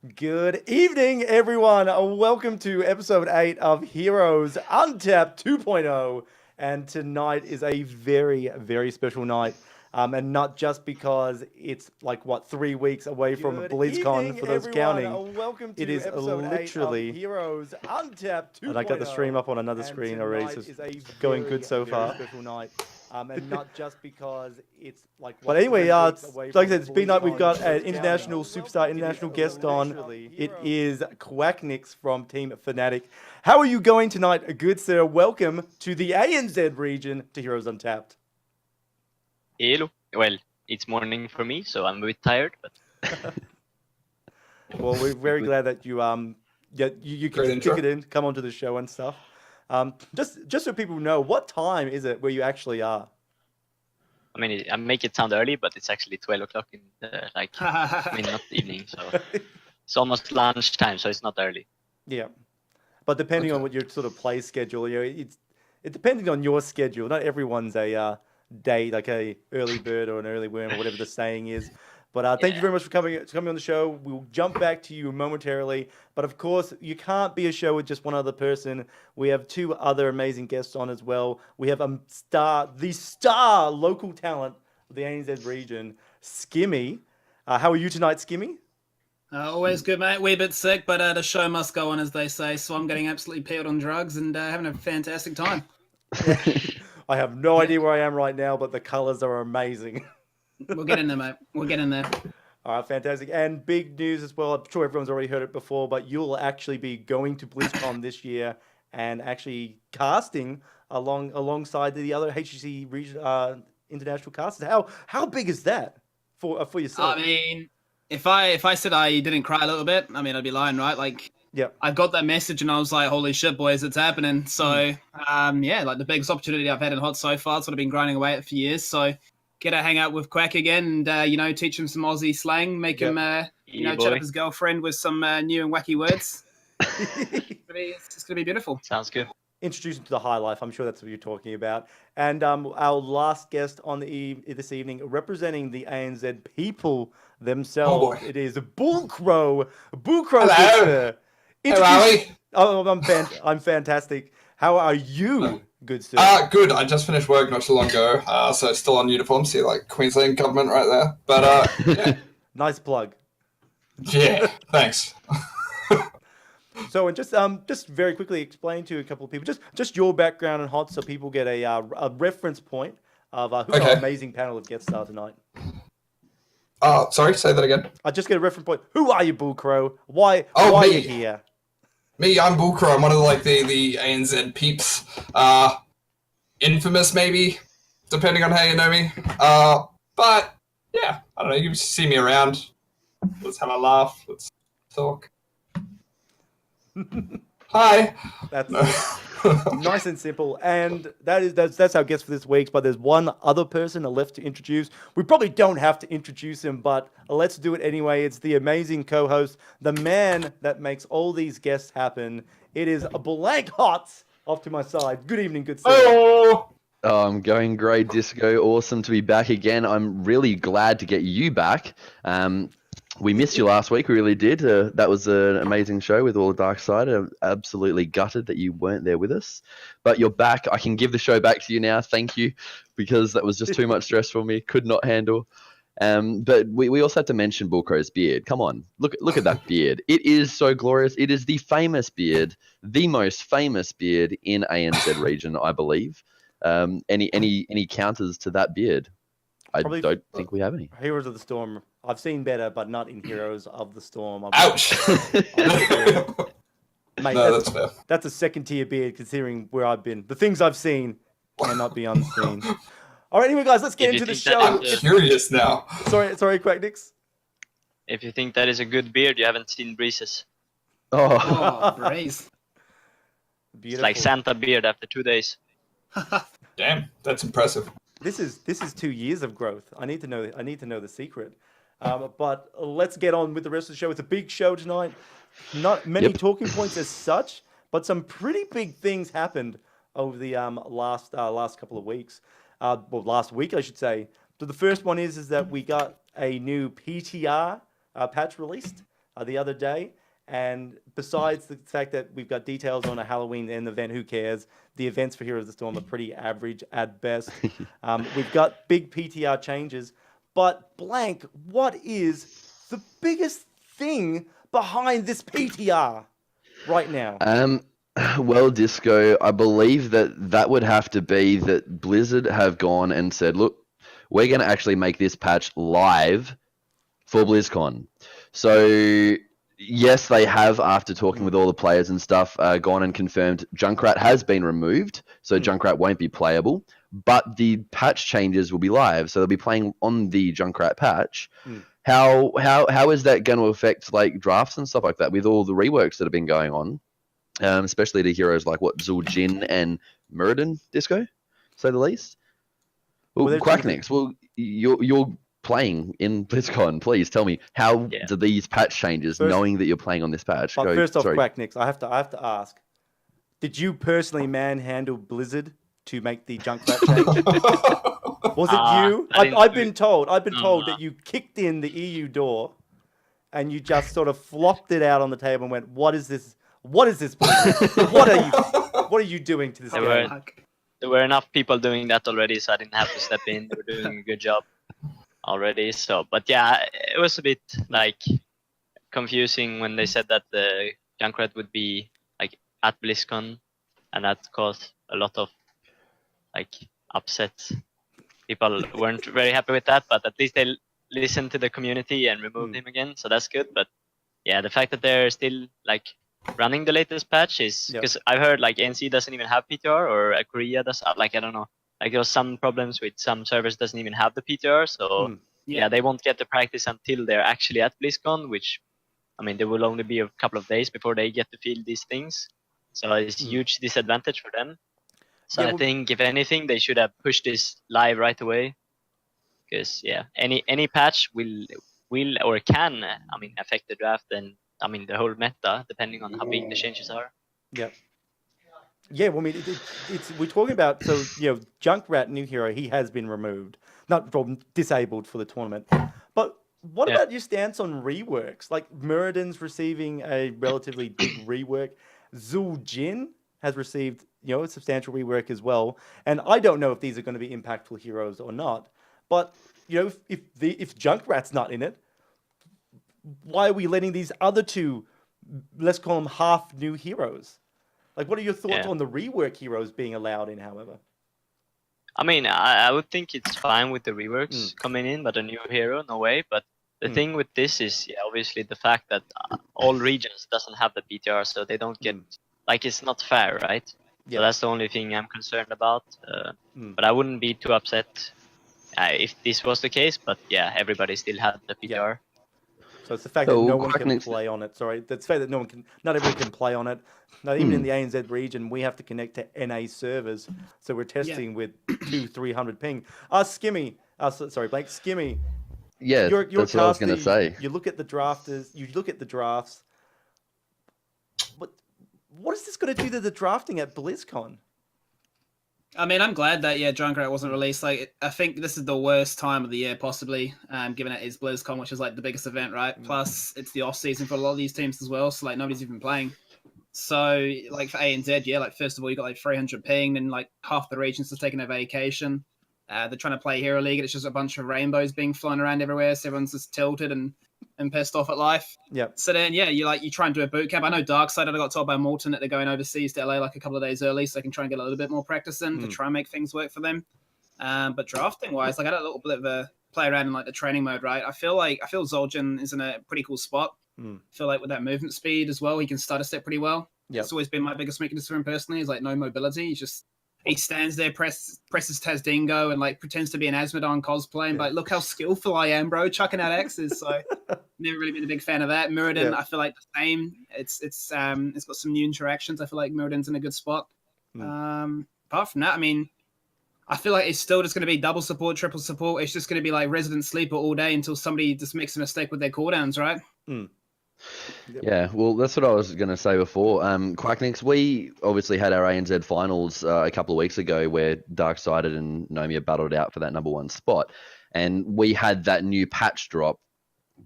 Good evening, everyone. Welcome to episode 8 of Heroes Untapped 2.0. And tonight is a very, very special night. And not just because it's 3 weeks away from BlizzCon for those counting. Welcome to It is literally Heroes Untapped 2.0. And I got the stream up on another screen already, so it's going good so far. Special night. And not just because it's But anyway, like I said, it's been night. We've got an international superstar, international guest on. It is QuackNiix from Team Fnatic. How are you going tonight, good sir? Welcome to the ANZ region to Heroes Untapped. Hello. Well, it's morning for me, so I'm a bit tired, but Well, we're very glad that you you can stick it in, come onto the show and stuff. Just so people know, what time is it where you actually are? I mean, I make it sound early, but it's actually 12 o'clock in the, not evening, so it's almost lunchtime, so it's not early. Yeah, but depending on what your sort of play schedule, it's depending on your schedule. Not everyone's a day like a early bird or an early worm or whatever the saying is. But thank you very much for coming on the show. We'll jump back to you momentarily. But of course, you can't be a show with just one other person. We have two other amazing guests on as well. We have the star local talent of the ANZ region, Skimmy. How are you tonight, Skimmy? Always good, mate. Wee bit sick, but the show must go on, as they say. So I'm getting absolutely peeled on drugs and having a fantastic time. I have no idea where I am right now, but the colors are amazing. We'll get in there, mate. We'll get in there. All right, fantastic. And big news as well. I'm sure everyone's already heard it before, but you'll actually be going to BlizzCon this year and actually casting alongside the other HGC region, international casters. How big is that for yourself? I mean, if I said I didn't cry a little bit, I mean, I'd be lying, right? Like, yeah, I got that message and I was like, holy shit, boys, it's happening. So, the biggest opportunity I've had in HOT so far. It's what I've been grinding away at for years. So, get to hang out with Quack again and, teach him some Aussie slang, make him, chat up his girlfriend with some new and wacky words. It's just going to be beautiful. Sounds good. Introduce him to the high life. I'm sure that's what you're talking about. And our last guest on this evening, representing the ANZ people themselves, it is Bullcrow. Hello. How are we? Oh, I'm fantastic. How are you? Good sir. Good. I just finished work not too long ago, so still on uniform. See, Queensland government right there. But yeah. Nice plug. Yeah. Thanks. So, and just very quickly explain to a couple of people just your background in HOT, so people get a reference point of who's our amazing panel of guest star tonight. Sorry. Say that again. I just get a reference point. Who are you, Bullcrow? Why are you here? Me, I'm Bullcrow. I'm one of the ANZ peeps. Infamous, maybe, depending on how you know me. But yeah, I don't know. You see me around. Let's have a laugh. Let's talk. Hi. That's nice and simple, and that's our guest for this week. But there's one other person left to introduce. We probably don't have to introduce him, but let's do it anyway. It's the amazing co-host, the man that makes all these guests happen. It is a Blank Hot off to my side. Good evening, good sir. Oh. I'm going great, Disco. Awesome to be back again. I'm really glad to get you back. We missed you last week, we really did. That was an amazing show with all the Dark Side. I'm absolutely gutted that you weren't there with us. But you're back. I can give the show back to you now. Thank you, because that was just too much stress for me. Could not handle. But we also have to mention Bullcrow's beard. Come on, look at that beard. It is so glorious. It is the famous beard, the most famous beard in ANZ region, I believe. Any counters to that beard? I don't think we have any. Heroes of the Storm. I've seen better, but not in Heroes of the Storm. Ouch! Mate, no, that's fair. That's a second tier beard considering where I've been. The things I've seen cannot be unseen. All right, anyway, guys, let's get into the show. I'm curious now. Sorry, QuackNiix. If you think that is a good beard, you haven't seen Breezes. Oh, Breeze. Beautiful. It's like Santa beard after 2 days. Damn, that's impressive. This is 2 years of growth. I need to know the secret. But let's get on with the rest of the show. It's a big show tonight. Not many talking points as such, but some pretty big things happened over the last couple of weeks. Last week, I should say. So the first one is that we got a new PTR patch released. the other day. And besides the fact that we've got details on a Halloween end event, who cares? The events for Heroes of the Storm are pretty average at best. We've got big PTR changes. But Blank, what is the biggest thing behind this PTR right now? Well, Disco, I believe that would have to be that Blizzard have gone and said, look, we're going to actually make this patch live for BlizzCon. So, yes, they have, after talking with all the players and stuff, gone and confirmed Junkrat has been removed, so Junkrat won't be playable, but the patch changes will be live, so they'll be playing on the Junkrat patch. How is that going to affect like drafts and stuff like that with all the reworks that have been going on, especially to heroes like Zul'Jin and Muradin, Disco, say the least? Well, QuackNiix, well, you're playing in BlizzCon. Please tell me, how do these patch changes, knowing that you're playing on this patch? But first off, QuackNiix, I have to ask, did you personally manhandle Blizzard to make the Junkrat change? Was it you? I've been told that you kicked in the EU door and you just sort of flopped it out on the table and went, "What is this? What is this? What are you doing to this game?" There were enough people doing that already, so I didn't have to step in. They were doing a good job already. So, but yeah, it was a bit like confusing when they said that the Junkrat would be like at BlizzCon, and that caused a lot of like upset. People weren't very happy with that, but at least they listened to the community and removed him again, so that's good. But yeah, the fact that they're still like running the latest patch is because I've heard like NC doesn't even have PTR, or Korea does. Like I don't know, like there was some problems with some servers doesn't even have the PTR, so yeah, they won't get the practice until they're actually at BlizzCon, which I mean there will only be a couple of days before they get to feel these things, so it's a huge disadvantage for them. So I think if anything they should have pushed this live right away, because any patch will or can affect the draft and the whole meta, depending on how big the changes are. Yeah. Yeah, well, I mean, we're talking about, so, Junkrat, new hero, he has been removed. Not disabled for the tournament. But what about your stance on reworks? Like, Muradin's receiving a relatively big rework. Zul'Jin has received, a substantial rework as well. And I don't know if these are going to be impactful heroes or not. But, if Junkrat's not in it, why are we letting these other two, let's call them half new heroes? Like, what are your thoughts on the rework heroes being allowed in, however? I mean, I would think it's fine with the reworks coming in, but a new hero, no way. But the thing with this is, obviously, the fact that all regions doesn't have the PTR, so they don't get, like, it's not fair, right? Yeah. So that's the only thing I'm concerned about. But I wouldn't be too upset if this was the case, but yeah, everybody still had the PTR. Yeah. So it's the fact that no one can play on it. Sorry, that's the fact that not everyone can play on it. Not even in the ANZ region, we have to connect to NA servers. So we're testing with 200-300 ping. Skimmy, sorry, Blank, Skimmy. Yeah, you're that's what I was going to say. You look at the drafters, you look at the drafts. But what is this going to do to the drafting at BlizzCon? I mean, I'm glad that Junkrat wasn't released. Like, I think this is the worst time of the year, possibly, given it is BlizzCon, which is like the biggest event, right? Plus, it's the off season for a lot of these teams as well, so like nobody's even playing. So, like for ANZ, like first of all, you got like 300 ping, and like half the regions are taking a vacation. They're trying to play Hero League, and it's just a bunch of rainbows being flown around everywhere, so everyone's just tilted and pissed off at life. Yeah. So then, you try and do a boot camp. I know Darkside, I got told by Morton that they're going overseas to LA like a couple of days early, so they can try and get a little bit more practice in to try and make things work for them. But drafting wise, like I had a little bit of a play around in like the training mode, right? I feel Zul'Jin is in a pretty cool spot. I feel like with that movement speed as well, he can stutter step pretty well. Yep. It's always been my biggest weakness for him personally, is like no mobility. He stands there, presses Tazdingo, and like pretends to be an Asmodon cosplay, and like, look how skillful I am, bro, chucking out X's. So never really been a big fan of that. Muradin, I feel like the same. It's got some new interactions. I feel like Muradin's in a good spot. Apart from that, I mean, I feel like it's still just going to be double support, triple support. It's just going to be like resident sleeper all day until somebody just makes a mistake with their cooldowns, right? Yeah, well, that's what I was going to say before. QuackNiix, we obviously had our ANZ finals a couple of weeks ago where Darksided and Nomia battled out for that #1 spot. And we had that new patch drop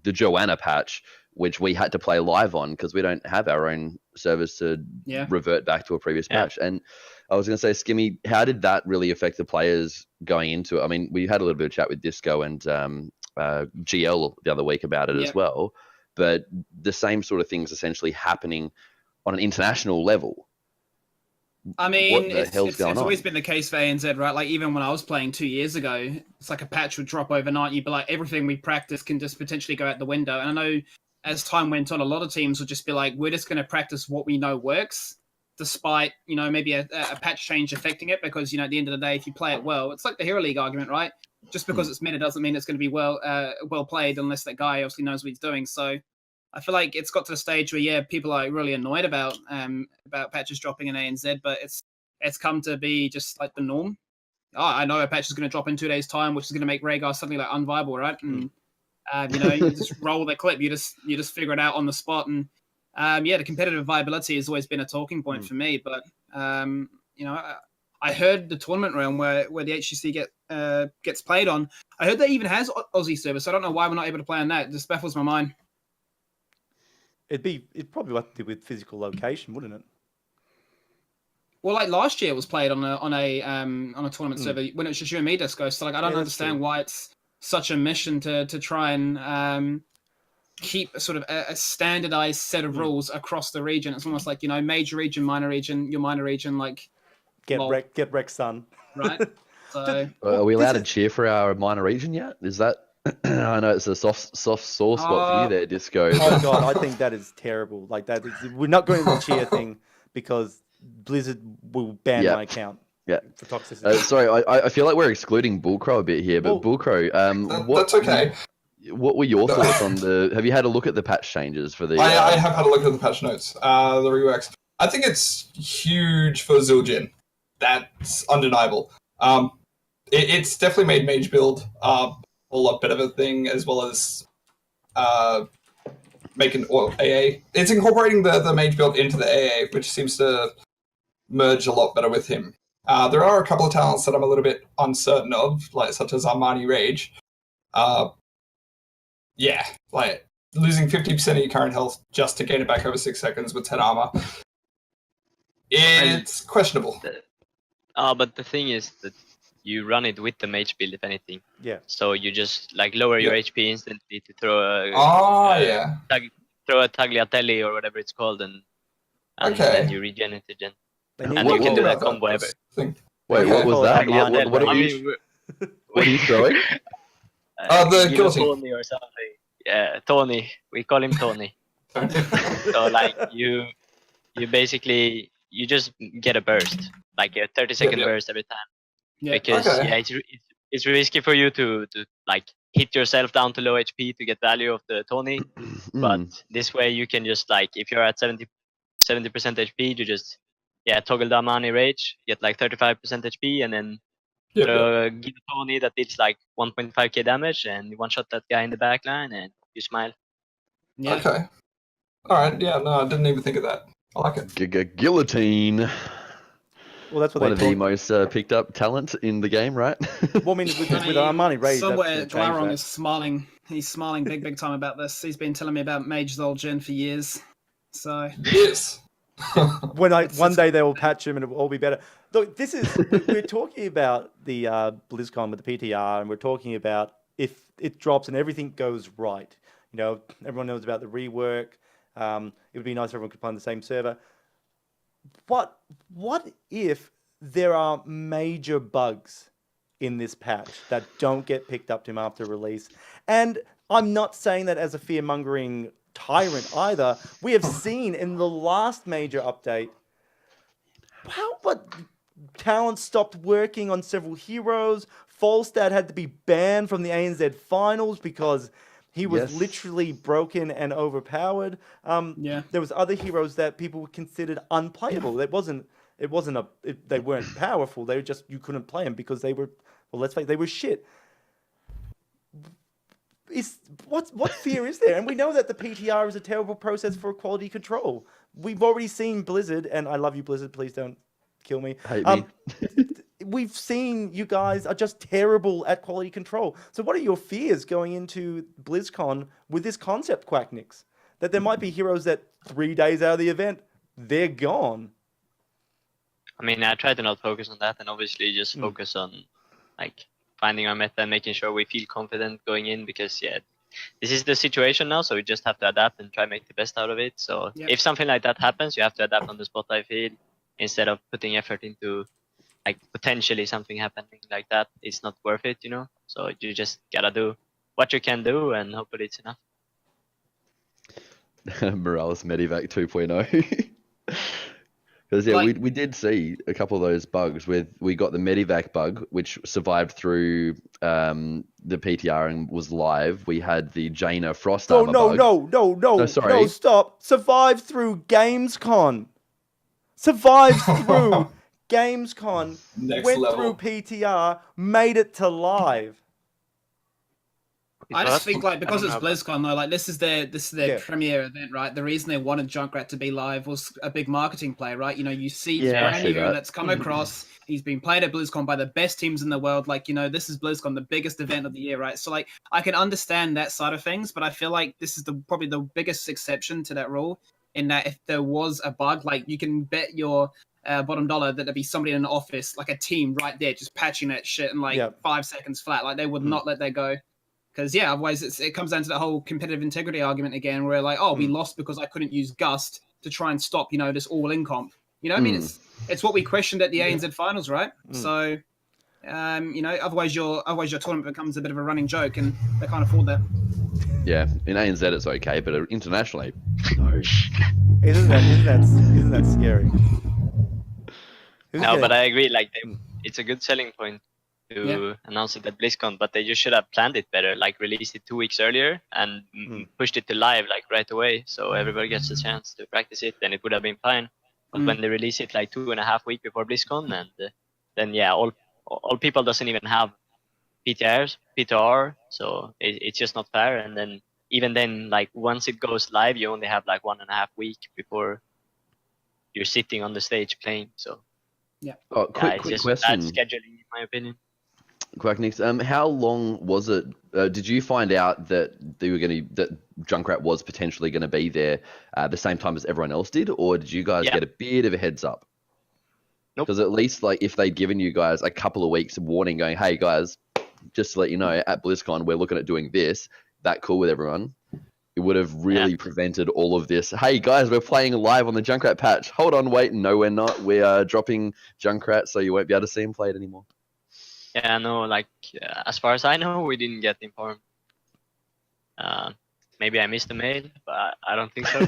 the Joanna patch, which we had to play live on because we don't have our own servers to revert back to a previous patch. And I was going to say, Skimmy, how did that really affect the players going into it? I mean, we had a little bit of chat with Disco and GL the other week about it as well, but the same sort of things essentially happening on an international level. I mean, it's going always on? been the case for ANZ, right? Like, even when I was playing 2 years ago, it's like a patch would drop overnight. You'd be like, everything we practice can just potentially go out the window. And I know as time went on, a lot of teams would just be like, we're just going to practice what we know works, despite, you know, maybe a patch change affecting it. Because, you know, at the end of the day, if you play it well, it's like the Hero League argument, right? Just because it's meta doesn't mean it's going to be well played unless that guy obviously knows what he's doing. So I feel like it's got to the stage where people are really annoyed about patches dropping in ANZ, but it's come to be just like the norm. Oh, I know a patch is going to drop in 2 days' time, which is going to make Rhaegar suddenly like unviable, right? And you know, you just roll the clip, you just figure it out on the spot, and the competitive viability has always been a talking point for me. But you know, I heard the tournament realm where the HCC gets played on. I heard that even has Aussie service. So I don't know why we're not able to play on that. It just baffles my mind. It'd probably have to do with physical location, wouldn't it? Well, like last year, it was played on a tournament server when it was just you and me, Disco. So like, I don't understand why it's such a mission to try and keep sort of a standardized set of rules across the region. It's almost like, you know, major region, minor region, your minor region, like get wrecked, son. Right. So are we allowed to cheer for our minor region yet? Is that? I know it's a soft sore spot for you there, Disco. Oh God, I think that is terrible. Like that, we're not going to the cheer thing because Blizzard will ban my account. Yeah. For toxicity. Sorry, I feel like we're excluding Bullcrow a bit here, but Bullcrow, that's okay. What were your thoughts on have you had a look at the patch changes for the? I have had a look at the patch notes, the reworks. I think it's huge for Zildjian. That's undeniable. It's definitely made mage build a lot better of a thing, as well as making AA. It's incorporating the mage build into the AA, which seems to merge a lot better with him. There are a couple of talents that I'm a little bit uncertain of, like such as Armani Rage. Like losing 50% of your current health just to gain it back over 6 seconds with 10 armor. It's questionable. But the thing is that you run it with the mage build, if anything. Yeah. So you just like lower your HP instantly to throw a throw a Tagliatelle or whatever it's called, and then you regen it again. And you can do that combo ever. Wait, what was that? What are you throwing? The guillotine. Tony or something. Yeah, Tony. We call him Tony. So like you basically you just get a burst, like a 30-second burst every time. Yeah. Because it's risky for you to like hit yourself down to low HP to get value of the Tony, but this way you can just like if you're at 70% HP, you just toggle the Armani Rage, get like 35% HP, and then give a Tony that did like 1.5k damage, and you one shot that guy in the back line, and you smile. Yeah. Okay. All right. Yeah. No, I didn't even think of that. I like it. Guillotine. Well, that's what one of the most picked up talent in the game, right? Well, I mean, with Armani Rage, somewhere Glarong is smiling. He's smiling big time about this. He's been telling me about Mage Zildjian for years. So yes. One day they will patch him and it will all be better. Look, we're talking about the BlizzCon with the PTR, and we're talking about if it drops and everything goes right. You know, everyone knows about the rework. It would be nice if everyone could play on the same server. What if there are major bugs in this patch that don't get picked up to him after release? And I'm not saying that as a fear-mongering tyrant either. We have seen in the last major update what talent stopped working on several heroes. Falstad had to be banned from the ANZ finals because he was literally broken and overpowered. There was other heroes that people considered unplayable. They weren't powerful. They were just, you couldn't play them because they were, well, let's face it, they were shit. What fear is there? And we know that the PTR is a terrible process for quality control. We've already seen Blizzard, and I love you, Blizzard. Please don't kill me. Hate me. we've seen you guys are just terrible at quality control. So what are your fears going into BlizzCon with this concept, QuackNiix? That there might be heroes that 3 days out of the event, they're gone. I mean, I try to not focus on that, and obviously just focus on like finding our meta and making sure we feel confident going in, because this is the situation now, so we just have to adapt and try to make the best out of it. So if something like that happens, you have to adapt on the spot, I feel, instead of putting effort into like potentially something happening like that. It's not worth it, you know. So you just gotta do what you can do, and hopefully it's enough. Morales Medivac 2.0. Because we did see a couple of those bugs. We got the Medivac bug, which survived through the PTR and was live. We had the Jaina Frost Armor bug. No, sorry. no, stop. Survived through Gamescon. Survived through Gamescon. Next went level. through PTR, made it to live. I just think, like, because it's BlizzCon though, like this is their premier event, right? The reason they wanted Junkrat to be live was a big marketing play, right? You know, you see this brand new hero that's come across. He's been played at BlizzCon by the best teams in the world. Like, you know, this is BlizzCon, the biggest event of the year, right? So, like, I can understand that side of things, but I feel like this is probably the biggest exception to that rule. In that, if there was a bug, like, you can bet your bottom dollar that there'd be somebody in an office, like a team right there, just patching that shit in like 5 seconds flat. Like, they would not let that go. Because, otherwise it comes down to the whole competitive integrity argument again, where like, we lost because I couldn't use Gust to try and stop, you know, this all-in comp. You know what I mean? It's what we questioned at the ANZ finals, right? So, you know, otherwise your tournament becomes a bit of a running joke, and they can't afford that. Yeah, in ANZ it's okay, but internationally, no. Isn't that scary? No, but I agree. Like, it's a good selling point to announce it at BlizzCon, but they just should have planned it better, like released it 2 weeks earlier and pushed it to live like right away, so everybody gets a chance to practice it, then it would have been fine. But when they release it like 2.5 weeks before BlizzCon, and then all people doesn't even have PTR, so it's just not fair. And then even then, like once it goes live, you only have like 1.5 weeks before you're sitting on the stage playing. So quick it's just question. bad scheduling, in my opinion. QuackNiix, how long was it? Did you find out that that Junkrat was potentially going to be there at the same time as everyone else did, or did you guys get a bit of a heads up? Nope. Because at least, like, if they'd given you guys a couple of weeks of warning, going, "Hey guys, just to let you know, at BlizzCon we're looking at doing this," that cool with everyone, it would have really prevented all of this. Hey guys, we're playing live on the Junkrat patch. Hold on, wait, no, we're not. We are dropping Junkrat, so you won't be able to see him play it anymore. Yeah, no, like, as far as I know, we didn't get informed. Maybe I missed the mail, but I don't think so.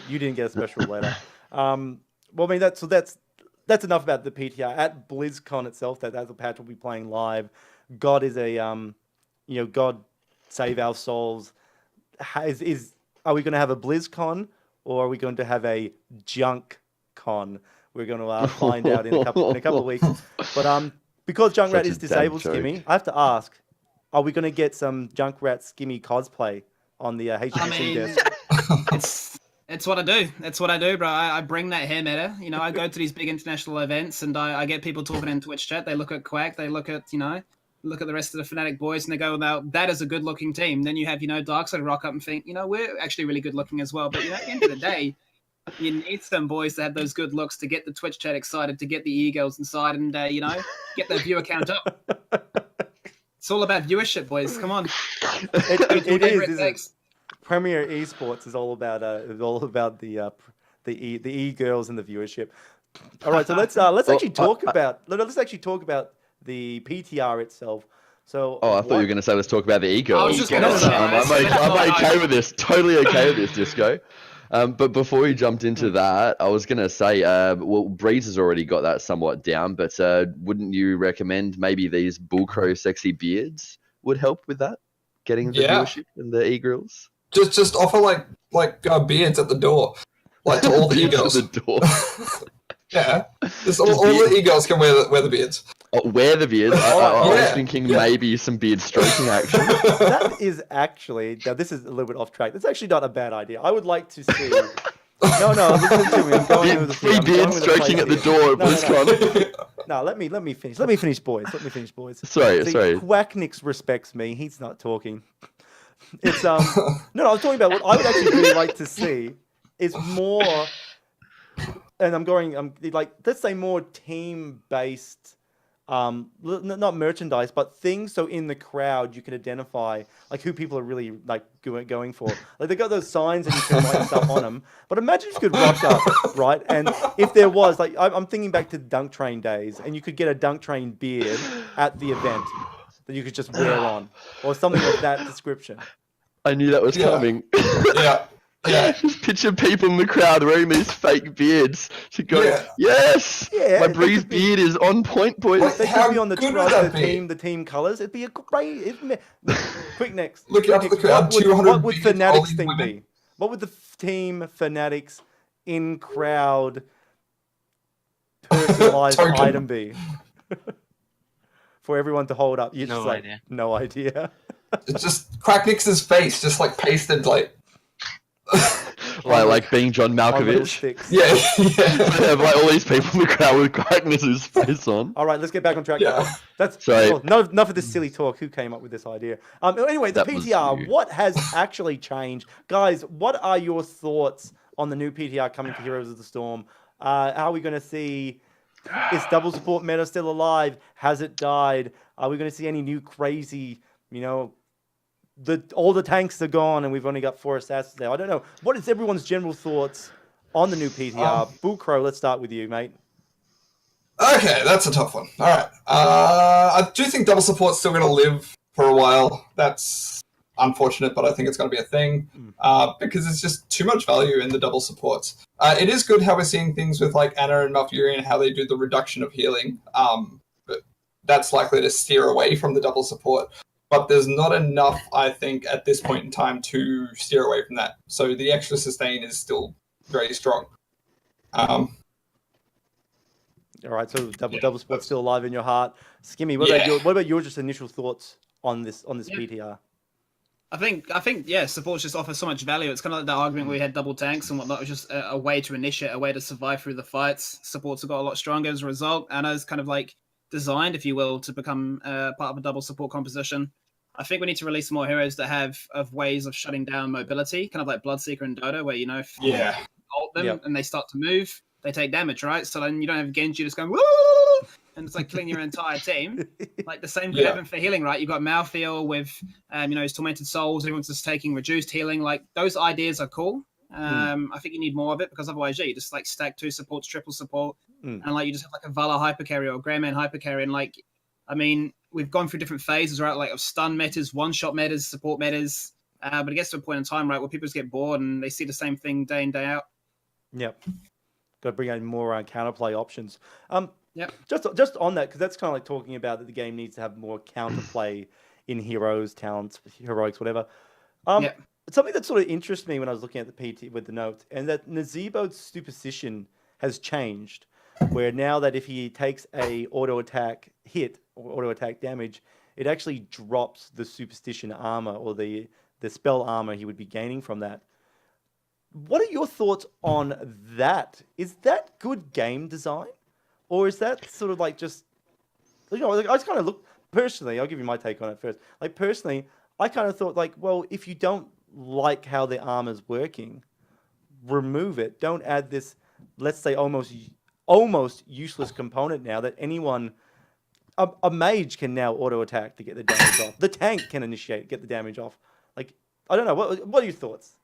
You didn't get a special letter. Well, I mean, that's enough about the PTR. At BlizzCon itself, that the patch will be playing live. God is a, God save our souls. Are we going to have a BlizzCon, or are we going to have a JunkCon? We're going to find out in a couple of weeks. But because Junkrat is disabled, Skimmy, I have to ask: are we going to get some Junkrat Skimmy cosplay on the HGC desk? It's what I do. It's what I do, bro. I bring that hair meta. You know, I go to these big international events, and I get people talking in Twitch chat. They look at Quack. They look at the rest of the Fnatic boys, and they go, "Now that is a good-looking team." Then you have Darkseid rock up and think, we're actually really good-looking as well. But at the end of the day, you need some boys to have those good looks to get the Twitch chat excited, to get the e-girls inside, and get that viewer count up. It's all about viewership, boys. Come on. It is. Premier Esports is all about the e-girls and the viewership. All right, so let's actually talk about the PTR itself. So I thought you were going to say let's talk about the e-girls. I was just going to say. I'm okay with this. Totally okay with this, Disco. But before we jumped into that, I was going to say, Breeze has already got that somewhat down, but wouldn't you recommend maybe these Bullcrow sexy beards would help with that? Getting the viewership and the e-girls? Just offer like beards at the door, like to all the e-girls. At the door. Yeah, all the e-girls can wear the beards. Oh, wear the beards. I was thinking maybe some beard stroking action. That is actually, now this is a little bit off track. That's actually not a bad idea. I would like to see No, listen to me. I'm going over the Free I'm going beard with the stroking plays at the here. door of No, no, no. BlizzCon. No, let me finish. Let me finish, boys. Let me finish, boys. Sorry, See, sorry. QuackNiix respects me. He's not talking. It's no, I was talking about what I would actually really like to see is more, and I'm like, let's say more team-based, not merchandise, but things so in the crowd you can identify like who people are really like going for. Like they got those signs and you can write stuff on them. But imagine if you could rock up, right? And if there was like, I'm thinking back to Dunk Train days, and you could get a Dunk Train beard at the event that you could just wear on, or something of that description. I knew that was coming. Yeah. Yeah. Just picture people in the crowd wearing these fake beards to go, yes, Yeah, my it Breeze could be- beard is on point, boys. Wait, They How could be on the good would that be? the team colors. It'd be a great. Quick next. Look out to the crowd. What would 200 Fnatic's all thing women. be? What would the team Fnatic's in crowd personalized Token. item be? For everyone to hold up. You No just like, idea. no idea. It's just QuackNiix's face, just like pasted like. like being John On little Malkovich. sticks. Yeah. They have like all these people in the crowd with QuackNiix's face on. All right, let's get back on track. Yeah. Guys. That's Sorry. well, enough of this silly talk. Who came up with this idea? Anyway, the That was PTR. you. What has actually changed, guys? What are your thoughts on the new PTR coming to Heroes of the Storm? How are we going to see? Is double support meta still alive? Has it died? Are we going to see any new crazy? All the tanks are gone, and we've only got 4 assassins now. I don't know. What is everyone's general thoughts on the new PTR? Bullcrow, let's start with you, mate. Okay, that's a tough one. All right. I do think double support's still going to live for a while. That's unfortunate, but I think it's going to be a thing because it's just too much value in the double supports. It is good how we're seeing things with like Ana and Malfurion and how they do the reduction of healing. But that's likely to steer away from the double support. But there's not enough, I think, at this point in time to steer away from that. So the extra sustain is still very strong. All right, so double sport's still alive in your heart. Skimmy, what about your just initial thoughts on this PTR? I think, yeah, supports just offer so much value. It's kind of like the argument where we had double tanks and whatnot. It was just a way to initiate, a way to survive through the fights. Supports have got a lot stronger as a result. Ana's kind of like designed, if you will, to become part of a double support composition. I think we need to release more heroes that have ways of shutting down mobility, kind of like Bloodseeker and Dota, where, if you ult them and they start to move, they take damage, right? So then you don't have Genji just going, woo! And it's like killing your entire team. Like the same could happen for healing, right? You've got Malfeel with, his Tormented Souls. Everyone's just taking reduced healing. Like those ideas are cool. I think you need more of it because otherwise, you just like stack 2 supports, triple support, and like you just have like a Vala hypercarry or a Greyman hypercarry. And like, I mean, we've gone through different phases, right? Like of stun metas, one-shot metas, support metas. But it gets to a point in time, right, where people just get bored and they see the same thing day in, day out. Yep. Got to bring in more counterplay options. Yep. Just on that, because that's kind of like talking about that the game needs to have more counterplay in heroes, talents, heroics, whatever. Something that sort of interests me when I was looking at the PT with the notes, and that Nazebo's superstition has changed, where now that if he takes a auto attack hit or auto attack damage, it actually drops the superstition armor or the spell armor he would be gaining from that. What are your thoughts on that? Is that good game design? Or is that sort of like just, I just kind of look, personally, I'll give you my take on it first. Like personally, I kind of thought like, well, if you don't like how the armor's working, remove it. Don't add this, let's say almost useless component now that anyone, a mage can now auto attack to get the damage off. The tank can get the damage off. Like, I don't know. What are your thoughts?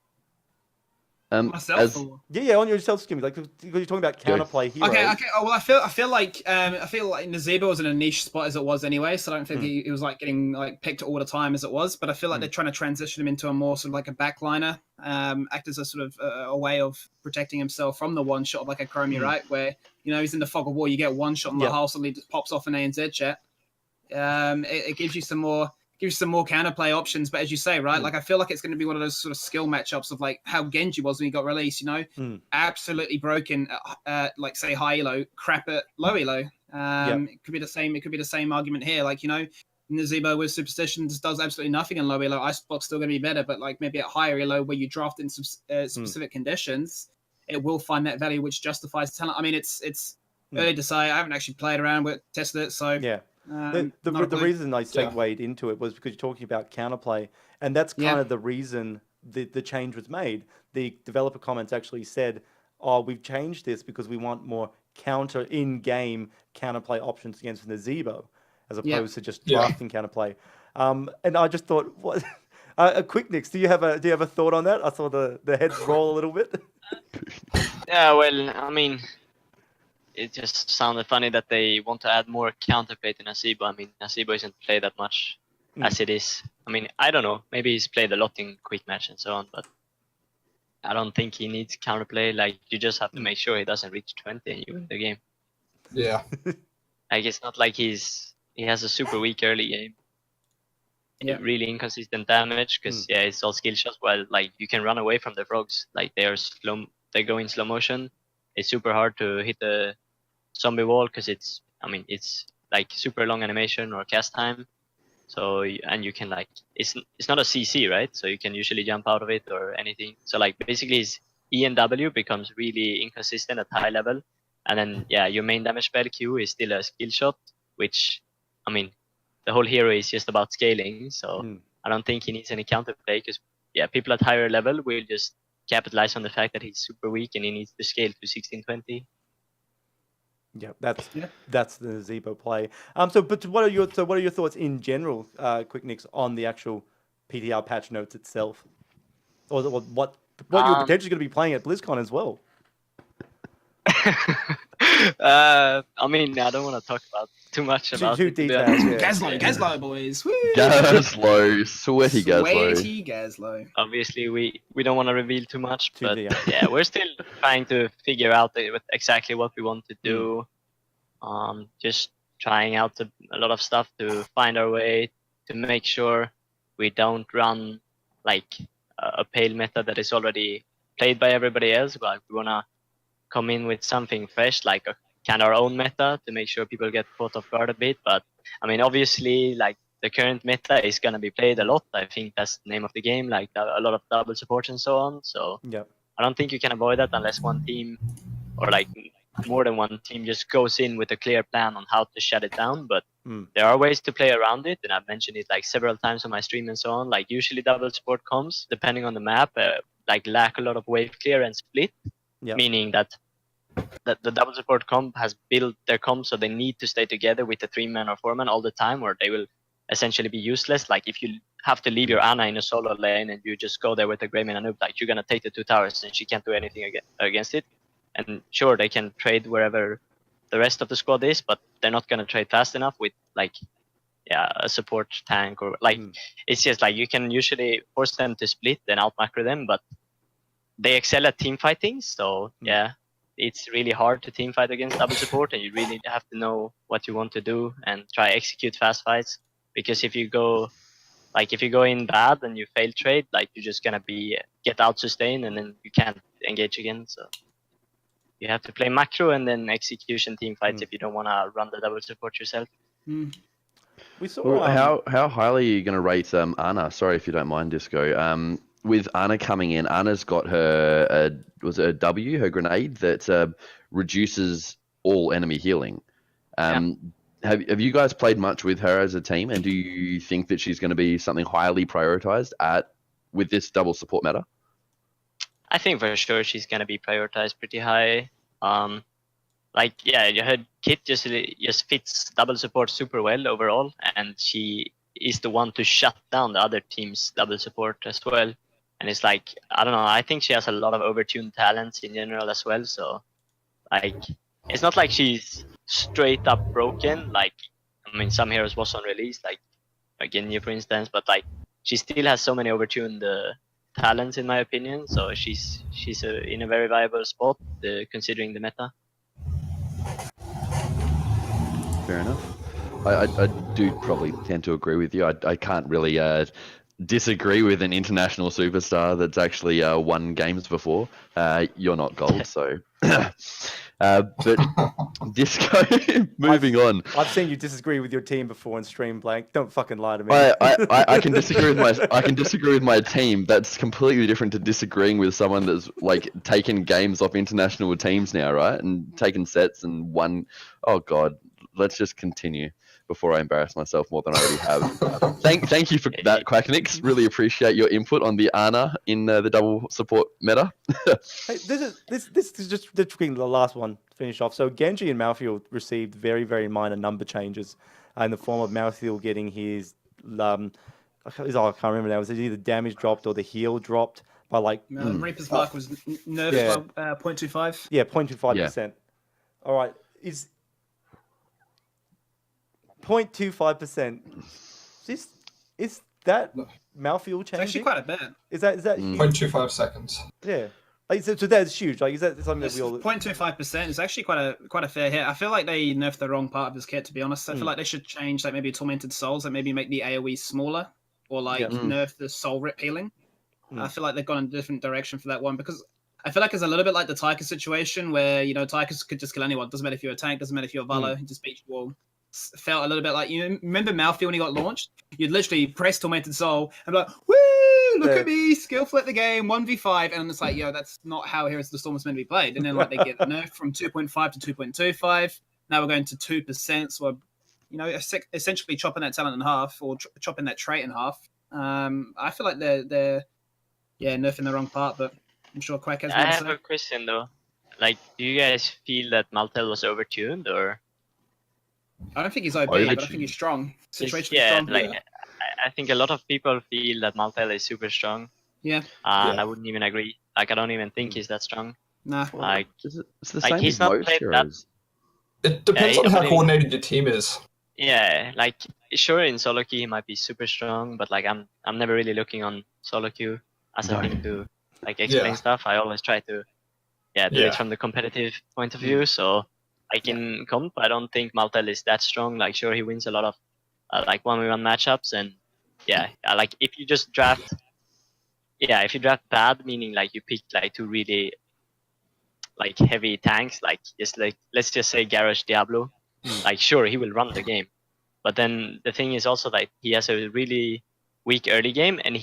Myself? Yeah, on yourself, Skimmy. Like, because you're talking about counterplay heroes. Okay. Oh, well, I feel like Nazebo was in a niche spot as it was anyway, so I don't think he was like getting like picked all the time as it was. But I feel like they're trying to transition him into a more sort of like a backliner, act as a sort of a way of protecting himself from the one shot of like a Chromie, right? Where he's in the fog of war, you get one shot on the hull, suddenly just pops off an ANZ chat. It gives you some more counterplay options, but as you say, right, like I feel like it's going to be one of those sort of skill matchups of like how Genji was when he got released, absolutely broken at like say high elo, crap at low elo. It could be the same. It could be the same argument here. Like Nazebo with superstition just does absolutely nothing in low elo. Icebox still going to be better, but like maybe at higher elo where you draft in specific conditions, it will find that value which justifies talent. I mean, it's early to say. I haven't actually played around with tested it, so Yeah. not a The clue. reason I segued into it was because you're talking about counterplay, and that's kind of the reason the change was made. The developer comments actually said, "Oh, we've changed this because we want more in-game counterplay options against Nazebo, as opposed to just drafting counterplay." And I just thought, what? QuackNiix, do you have a thought on that? I saw the heads roll a little bit. Yeah, well, I mean, it just sounded funny that they want to add more counterplay to Nazebo. I mean, Nazebo isn't played that much as it is. I mean, I don't know. Maybe he's played a lot in quick match and so on, but I don't think he needs counterplay. Like, you just have to make sure he doesn't reach 20 and you win the game. Yeah. Like, it's not like he has a super weak early game. Yeah. Really inconsistent damage because it's all skill shots. While like you can run away from the frogs, like they go in slow motion. It's super hard to hit the zombie wall because it's like super long animation or cast time. So and you can like it's not a CC, right? So you can usually jump out of it or anything. So like basically his E and W becomes really inconsistent at high level, and then your main damage spell Q is still a skill shot, which I mean. The whole hero is just about scaling, so I don't think he needs any counterplay because people at higher level will just capitalize on the fact that he's super weak and he needs to scale to 1620. Yeah, that's the Zebo play. But what are your thoughts in general, QuackNiix, on the actual PTR patch notes itself, or what you're potentially going to be playing at BlizzCon as well? I mean, I don't want to talk about too much about too it. detailed. Gaslow, boys. Woo! Gaslow, sweaty Sweaty Gaslow. Obviously, we don't want to reveal too much, but yeah. we're still trying to figure out exactly what we want to do. Just trying out a lot of stuff to find our way, to make sure we don't run like a pale meta that is already played by everybody else. But we want to come in with something fresh, like kind of our own meta, to make sure people get caught off guard a bit. But I mean, obviously, like the current meta is going to be played a lot. I think that's the name of the game, like a lot of double support and so on. So I don't think you can avoid that unless one team or like more than one team just goes in with a clear plan on how to shut it down. But there are ways to play around it, and I've mentioned it like several times on my stream and so on. Like usually double support comps, depending on the map, like lack a lot of wave clear and split, meaning that the double support comp has built their comp so they need to stay together with the 3-man or 4-man all the time, or they will essentially be useless. Like if you have to leave your Ana in a solo lane and you just go there with a Greyman and Noob, like you're gonna take the 2 towers and she can't do anything against it. And sure, they can trade wherever the rest of the squad is, but they're not gonna trade fast enough with like a support tank or like it's just like you can usually force them to split and out macro them, but they excel at team fighting. So it's really hard to team fight against double support, and you really have to know what you want to do and try execute fast fights. Because if you go in bad and you fail trade, like you're just gonna get out sustained and then you can't engage again. So you have to play macro and then execution team fights if you don't want to run the double support yourself. We saw how highly are you going to rate Ana? Sorry if you don't mind, Disco. With Ana coming in, Ana's got her was it a W, her grenade that reduces all enemy healing. Have you guys played much with her as a team, and do you think that she's going to be something highly prioritized with this double support meta? I think for sure she's going to be prioritized pretty high. Her kit just fits double support super well overall, and she is the one to shut down the other team's double support as well. And it's like, I don't know, I think she has a lot of overtuned talents in general as well. So like, it's not like she's straight up broken. Like, I mean, some heroes was on release, like Ginyu for instance, but like she still has so many overtuned talents in my opinion. So she's in a very viable spot considering the meta. Fair enough. I do probably tend to agree with you. I can't really disagree with an international superstar that's actually won games before. You're not gold, so. But Disco, moving on. I've seen you disagree with your team before on stream, Blank. Don't fucking lie to me. I can disagree with my team. That's completely different to disagreeing with someone that's like taken games off international teams now, right? And taken sets and won. Oh God, let's just continue before I embarrass myself more than I already have. Thank you for that, QuackNiix. Really appreciate your input on the Ana in the double support meta. Hey, this is just the last one to finish off. So Genji and Malthael received very, very minor number changes in the form of Malthael getting his I can't remember now. Was it either damage dropped or the heal dropped by like Reaper's Mark was nerfed by 0.25. Yeah, 0.25%. All right, is 0.25%. Is that Malthael changing? It's actually quite a bit. Is that huge? 0.25 seconds. Yeah. Like, so that's huge. Like, is that something that we all? 0.25% is actually quite a fair hit. I feel like they nerfed the wrong part of his kit, to be honest. I feel like they should change, like maybe Tormented Souls, like maybe make the AOE smaller, or like nerf the Soul Rip healing. I feel like they've gone in a different direction for that one, because I feel like it's a little bit like the Tyker situation where, you know, Tykers could just kill anyone. Doesn't matter if you're a tank, doesn't matter if you're a Valo, he just beats you all. Felt a little bit like, you remember Malthael when he got launched? You'd literally press Tormented Soul and be like, woo, look at me, skill flip the game, 1v5, and it's like, yo, that's not how Heroes of the Storm was meant to be played. And then like they get nerfed from 2.5 to 2.25. Now we're going to 2%, so we're, you know, essentially chopping that talent in half, or chopping that trait in half. I feel like they're nerfing the wrong part, but I'm sure Quack has. I have a question though. Like, do you guys feel that Malthael was overtuned, or? I don't think he's OP, but I think he's strong. Situationally strong. Like, I think a lot of people feel that Malthael is super strong. Yeah. And I wouldn't even agree. Like, I don't even think he's that strong. Nah. Like, it's the same he's with not most played heroes. It depends on how coordinated your team is. Yeah, like, sure, in solo queue he might be super strong, but like I'm never really looking on solo queue as a thing to like explain stuff. I always try to do it from the competitive point of view. So like in comp, I don't think Malthael is that strong. Like, sure, he wins a lot of like 1v1 matchups, and like if you just draft, if you draft bad, meaning like you pick like two really like heavy tanks, like just like let's just say Garrosh Diablo, like sure he will run the game, but then the thing is also like he has a really weak early game, and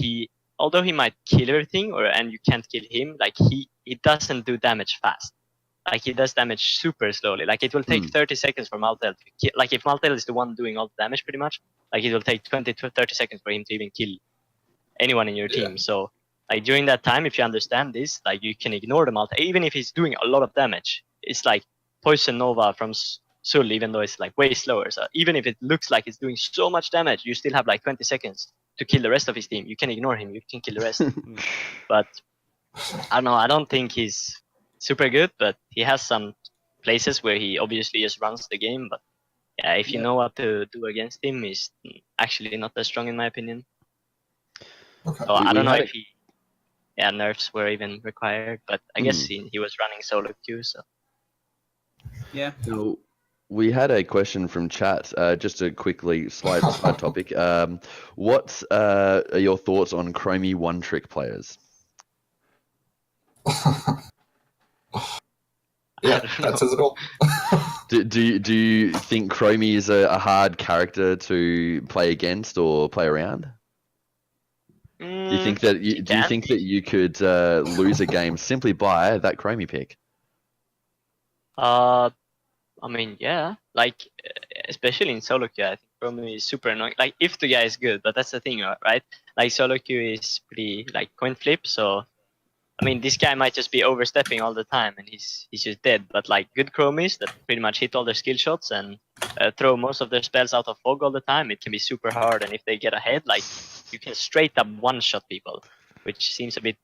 although he might kill everything and you can't kill him, like he doesn't do damage fast. Like he does damage super slowly. Like it will take 30 seconds for Malthael to kill. Like if Malthael is the one doing all the damage pretty much, like it will take 20 to 30 seconds for him to even kill anyone in your team. So like during that time, if you understand this, like you can ignore the Malthael. Even if he's doing a lot of damage, it's like Poison Nova from Sul, even though it's like way slower. So even if it looks like it's doing so much damage, you still have like 20 seconds to kill the rest of his team. You can ignore him, you can kill the rest. But I don't know, I don't think he's super good, but he has some places where he obviously just runs the game. But if you know what to do against him, he's actually not that strong in my opinion. Okay. So I don't know if nerfs were even required, but I guess he was running solo queue, so. Yeah. So we had a question from chat, just a quickly side topic. What are your thoughts on Chromie one-trick players? Yeah, that says it all. Do you think Chromie is a hard character to play against or play around? Do you think that you could lose a game simply by that Chromie pick? I mean, yeah, like especially in solo queue, I think Chromie is super annoying. Like if the guy is good, but that's the thing, right? Like solo queue is pretty like coin flip, so. I mean, this guy might just be overstepping all the time, and he's just dead. But like good Chromies that pretty much hit all their skill shots and throw most of their spells out of fog all the time, it can be super hard. And if they get ahead, like you can straight up one-shot people, which seems a bit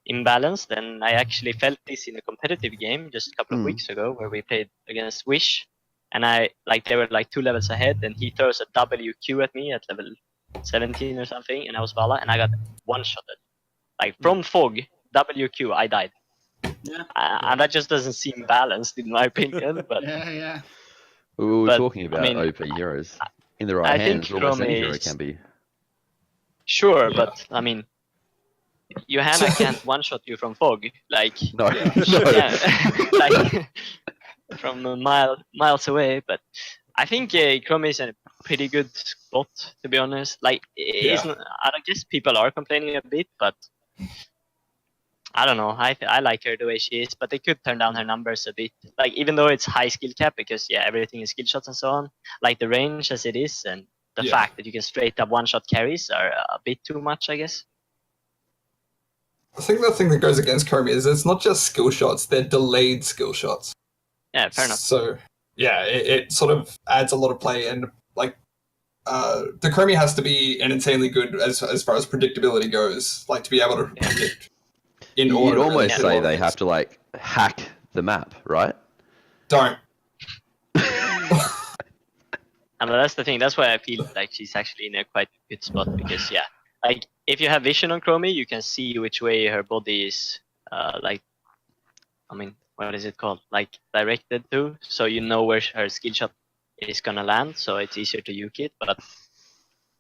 imbalanced. And I actually felt this in a competitive game just a couple of weeks ago, where we played against Wish, and they were like 2 levels ahead, and he throws a WQ at me at level 17 or something, and I was Vala, and I got one-shotted, like from fog. WQ, I died. Yeah. And that just doesn't seem balanced in my opinion. But we were talking about OP heroes in the right hands. Almost any hero can be. Sure, Yeah. but I mean, Johanna can't one-shot you from fog, like No, Yeah. no. yeah, like from miles away. But I think Chrome is in a pretty good spot, to be honest. Like, it's Yeah. not, I guess people are complaining a bit, but I don't know. I like her the way she is, but they could turn down her numbers a bit. Like, even though it's high skill cap, because yeah, everything is skill shots and so on. Like the range as it is, and the Yeah. fact that you can straight up one-shot carries are a bit too much, I guess. I think the thing that goes against Chromie is it's not just skill shots; they're delayed skill shots. Yeah, fair enough. So yeah, it sort of adds a lot of play, and like the Chromie has to be an insanely good as far as predictability goes, like to be able to predict in You'd order. almost really say well they things. have to like hack the map, right? Don't. And that's the thing. That's why I feel like she's actually in a quite good spot, because yeah, like if you have vision on Chromie, you can see which way her body is, like, I mean, what is it called? Like directed to, so you know where her skill shot is gonna land, so it's easier to uke it. But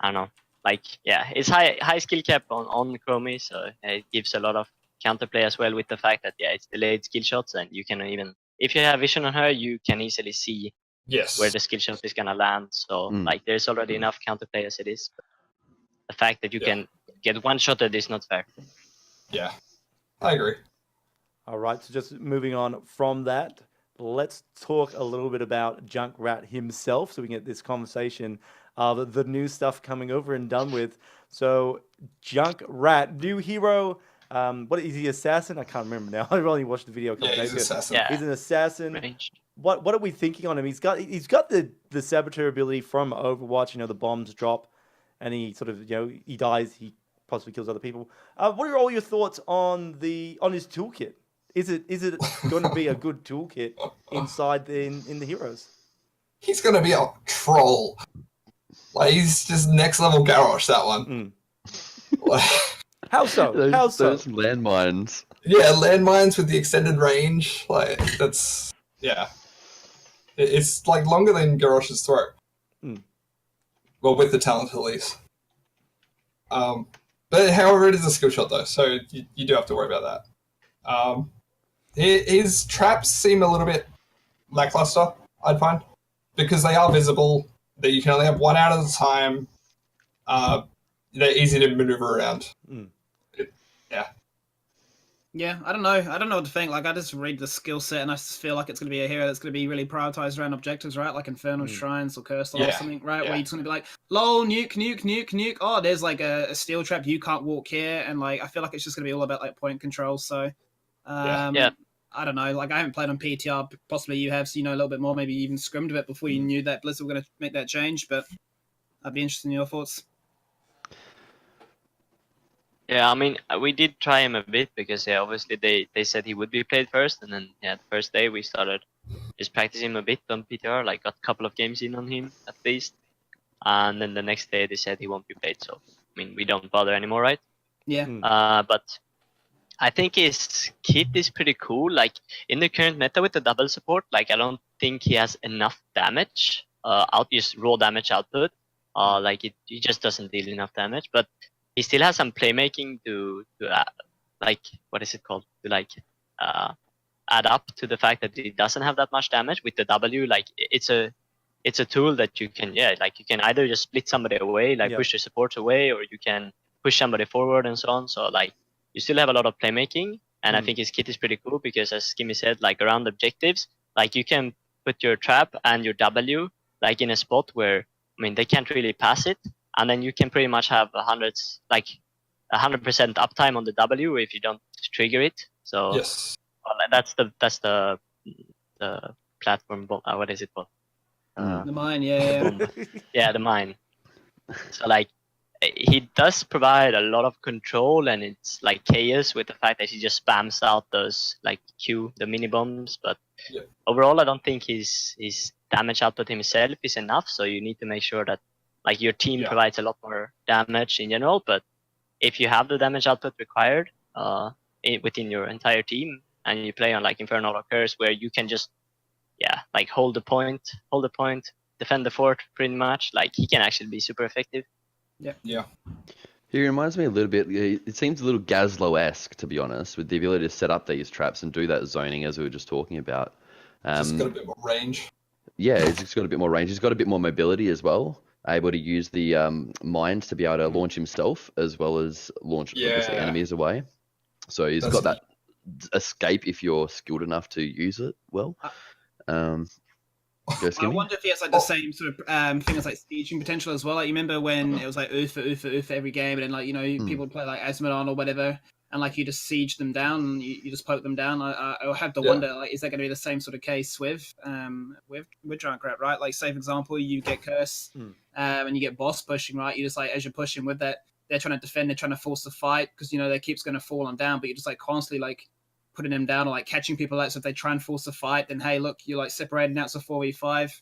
I don't know, like yeah, it's high skill cap on Chromie, so it gives a lot of counterplay as well with the fact that yeah, it's delayed skill shots, and you can even, if you have vision on her, you can easily see Yes. where the skill shot is gonna land. So like there's already enough counterplay as it is. But the fact that you can get one shotted is not fair. Yeah, I agree. All right, so just moving on from that, let's talk a little bit about Junkrat himself, so we can get this conversation of the new stuff coming over and done with. So Junkrat, new hero. What is he, assassin? I can't remember now. I only watched the video a couple Yeah, days he's ago. assassin. Yeah, He's an assassin. ranged. What are we thinking on him? He's got the saboteur ability from Overwatch. You know, the bombs drop, and he sort of, you know, he dies. He possibly kills other people. What are all your thoughts on his toolkit? Is it going to be a good toolkit inside in the heroes? He's gonna be a troll. Like he's just next level Garrosh, that one. Like, How so? How so? Those landmines. yeah, landmines with the extended range. Like that's it's like longer than Garrosh's throat. Well, with the talent at least. But however, it is a skill shot though, so you do have to worry about that. His traps seem a little bit lackluster, I'd find, because they are visible. That you can only have one out at a time. They're easy to maneuver around. Yeah, I don't know. I don't know what to think. Like, I just read the skill set and I just feel like it's going to be a hero that's going to be really prioritized around objectives, right? Like Infernal Shrines or Cursed or something, right? Where you're just going to be like, lol, nuke. Oh, there's like a steel trap. You can't walk here. And like, I feel like it's just going to be all about like point control. So, Yeah. I don't know. Like, I haven't played on PTR. Possibly you have, so you know a little bit more. Maybe you even scrimmed a bit before you knew that Blizzard were going to make that change. But I'd be interested in your thoughts. Yeah, I mean, we did try him a bit because yeah, obviously they said he would be played first, and then yeah, the first day we started just practicing him a bit on PTR, like got a couple of games in on him at least, and then the next day they said he won't be played. So I mean, we don't bother anymore, right? Yeah. But I think his kit is pretty cool. Like in the current meta with the double support, like I don't think he has enough damage, just raw damage output. Like he just doesn't deal enough damage, but he still has some playmaking to like, what is it called? To like add up to the fact that he doesn't have that much damage with the W. Like it's a tool that you can like you can either just split somebody away, like push the supports away, or you can push somebody forward and so on. So like you still have a lot of playmaking, and I think his kit is pretty cool because as Skimmy said, like around objectives, like you can put your trap and your W like in a spot where I mean they can't really pass it. And then you can pretty much have 100% uptime on the W if you don't trigger it. So yes, that's the platform bomb. What is it called? The mine, yeah. Yeah, the mine. So like he does provide a lot of control, and it's like chaos with the fact that he just spams out those like the mini bombs. But overall, I don't think his damage output himself is enough. So you need to make sure that like your team provides a lot more damage in general, but if you have the damage output required within your entire team, and you play on like Infernal or Curse, where you can just like hold the point, defend the fort pretty much, like he can actually be super effective. Yeah. He reminds me a little bit. It seems a little Gazlo-esque, to be honest, with the ability to set up these traps and do that zoning as we were just talking about. Just got a bit more range. Yeah, he's just got a bit more range. He's got a bit more mobility as well. Able to use the mines to be able to launch himself as well as launch obviously Yeah. enemies away. So he's That's got that escape if you're skilled enough to use it well. Go I Skimmy. wonder if he has like the same sort of thing as like sieging potential as well. Like you remember when it was like oof every game, and then like people would play like Asmodon or whatever, and like you just siege them down, and you just poke them down. I have to wonder, like, is that going to be the same sort of case with Junkrat, right? Like, say for example, you get curse, and you get boss pushing, right? You just like as you're pushing with that, they're trying to defend, they're trying to force the fight because their keep's going to fall on down, but you're just like constantly like putting them down or like catching people out. So if they try and force a fight, then hey, look, you're like separating out, so 4v5.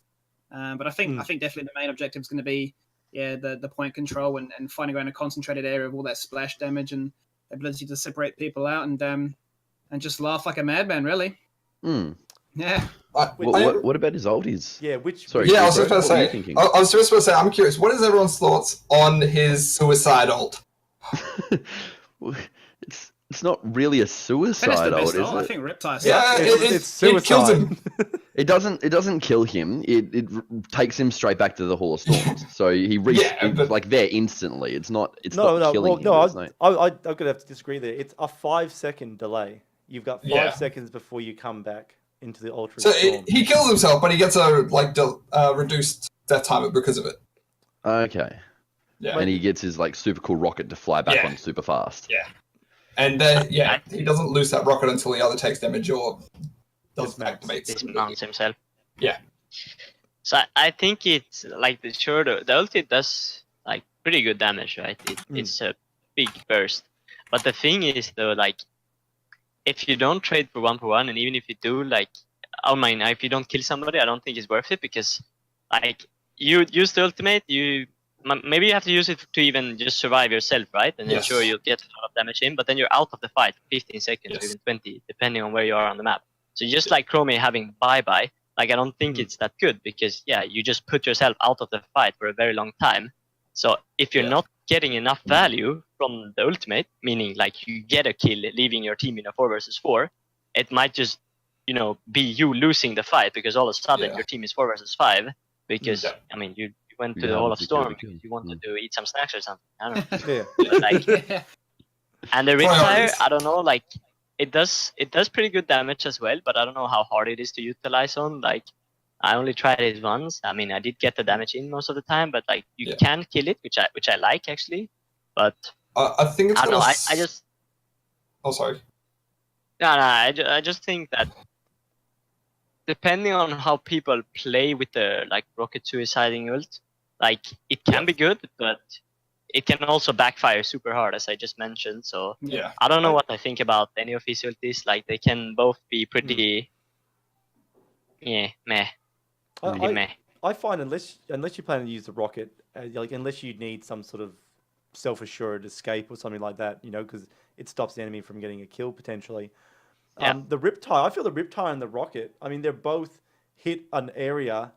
But I think definitely the main objective is going to be the point control and finding around a concentrated area of all that splash damage and ability to separate people out and just laugh like a madman, really. Yeah. What about his ulties? Yeah, which... Sorry, Yeah, I was just about to what were you say. thinking? I was just about to say. I'm curious. What is everyone's thoughts on his suicide ult? It's not really a suicide ult, is I it? think Riptide. Yeah, It's suicide. it kills him. It doesn't kill him. It takes him straight back to the Hall of Storms. So he like there instantly. It's not killing him. I'm gonna have to disagree there. It's a 5-second delay. You've got 5 seconds before you come back into the Ultra So Storm. he kills himself, but he gets a reduced death timer because of it. Okay. Yeah. And he gets his like super cool rocket to fly back on super fast. Yeah. And then he doesn't lose that rocket until he either takes damage or doesn't activate. Dismounts himself. Yeah. So I think it's like the ulti does like pretty good damage, right? It's a big burst. But the thing is though, like if you don't trade for 1-for-1, and even if you do, like if you don't kill somebody, I don't think it's worth it because like you use the ultimate, maybe you have to use it to even just survive yourself, right? And then sure you'll get a lot of damage in, but then you're out of the fight for 15 seconds or even 20, depending on where you are on the map. So just like Chromie having bye-bye, like I don't think it's that good because you just put yourself out of the fight for a very long time. So if you're not getting enough value from the ultimate, meaning like you get a kill leaving your team in a 4 versus 4, it might just be you losing the fight because all of a sudden your team is 4 versus 5 because I mean you went to the Hall of Storm because you wanted to eat some snacks or something. I don't know. But, like, and the Riptire, I don't know, like it does pretty good damage as well, but I don't know how hard it is to utilize on. Like I only tried it once. I mean, I did get the damage in most of the time, but like you can kill it, which I like actually. But I think it's I don't know. I just. Oh, sorry. No, I just think that depending on how people play with the like rocket suiciding ult, like it can be good, but it can also backfire super hard, as I just mentioned. So I don't know what I think about any of his ultis. Like they can both be pretty, meh. I find unless you plan to use the rocket, like unless you need some sort of self-assured escape or something like that, because it stops the enemy from getting a kill potentially. The Riptire, I feel the Riptire and the rocket, I mean, they're both hit an area,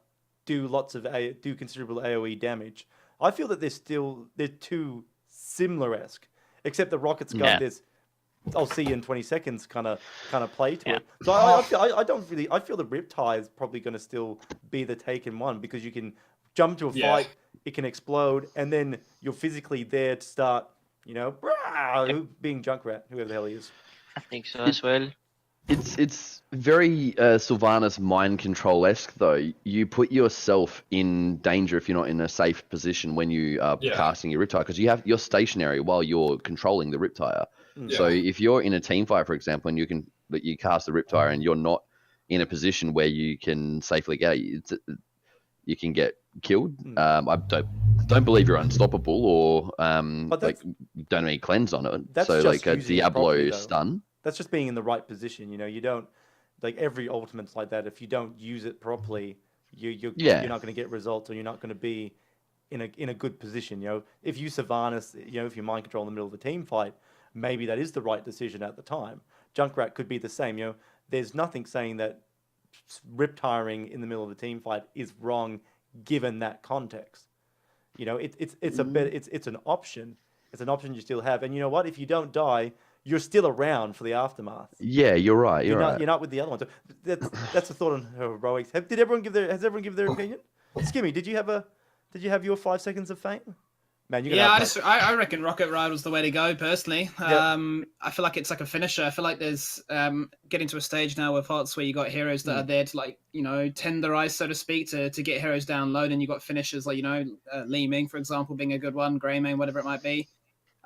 do considerable AoE damage. I feel that they're too similar-esque, except the rocket's got this I'll see you in 20 seconds kind of play to it. So I feel the Riptire is probably going to still be the taken one because you can jump to a fight, it can explode, and then you're physically there to start, being Junkrat, whoever the hell he is. I think so as well. It's very Sylvanas mind control-esque though. You put yourself in danger if you're not in a safe position when you are casting your Riptire because you're stationary while you're controlling the Riptire. So if you're in a team fight, for example, and you cast the Riptire and you're not in a position where you can safely get out, you can get killed. I don't believe you're unstoppable or like you don't have any cleanse on it. So like a Diablo stun. That's just being in the right position. You don't like every ultimate's like that. If you don't use it properly, you're not going to get results, or you're not going to be in a good position. If you Sylvanas, if you mind control in the middle of a team fight, maybe that is the right decision at the time. Junkrat could be the same. There's nothing saying that Riptiring in the middle of a team fight is wrong, given that context. It's an option. It's an option you still have. And you know what? If you don't die, you're still around for the aftermath. Yeah, you're right. You're right. You're not with the other one. So that's a thought on heroics. Has everyone given their opinion? Skimmy, did you have your 5 seconds of fame? Man, you're gonna Yeah, I reckon Rocket Ride was the way to go personally. I feel like it's like a finisher. I feel like there's getting to a stage now with HOTS where you got heroes that are there to like, you know, tenderize, so to speak, to get heroes down low, and you got finishers like, you know, Li Ming, for example, being a good one, Greymane, whatever it might be.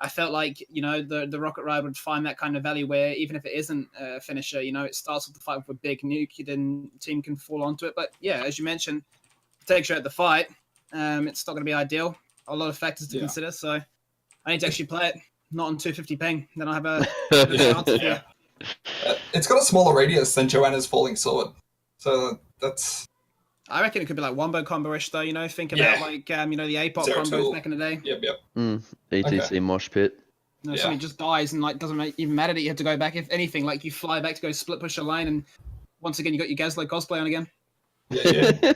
I felt like, you know, the Rocket Ride would find that kind of value where even if it isn't a finisher, you know, it starts with the fight with a big nuke, then team can fall onto it. But yeah, as you mentioned, it takes you out the fight. It's not going to be ideal. A lot of factors to consider, so I need to actually play it, not on 250 ping. Then I'll have a chance for you. It's got a smaller radius than Joanna's Falling Sword, so that's... I reckon it could be like wombo combo-ish though, you know, think about like, you know, the APOC combos back in the day. Yep. ETC Mosh Pit. You know, somebody just dies and like doesn't even matter that you have to go back. If anything, like you fly back to go split push a lane and once again you got your Gazlo cosplay on again. Yeah.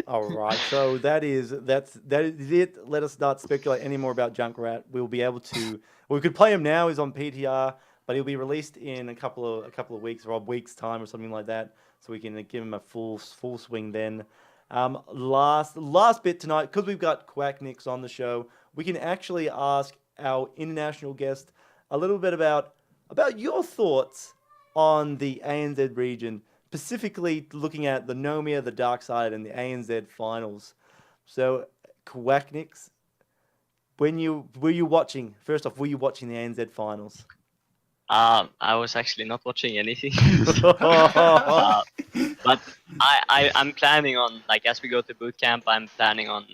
All right, so that is it. Let us not speculate any more about Junkrat. We'll be able to. We could play him now. He's on PTR, but he'll be released in a couple of weeks or a week's time or something like that. So we can give him a full swing then. Last bit tonight, because we've got QuackNiix on the show, we can actually ask our international guest a little bit about your thoughts on the ANZ region. Specifically looking at the Nomia, the Dark Side, and the ANZ finals. So, QuackNiix, were you watching? First off, were you watching the ANZ finals? I was actually not watching anything. But I'm planning on, like, as we go to boot camp, I'm planning on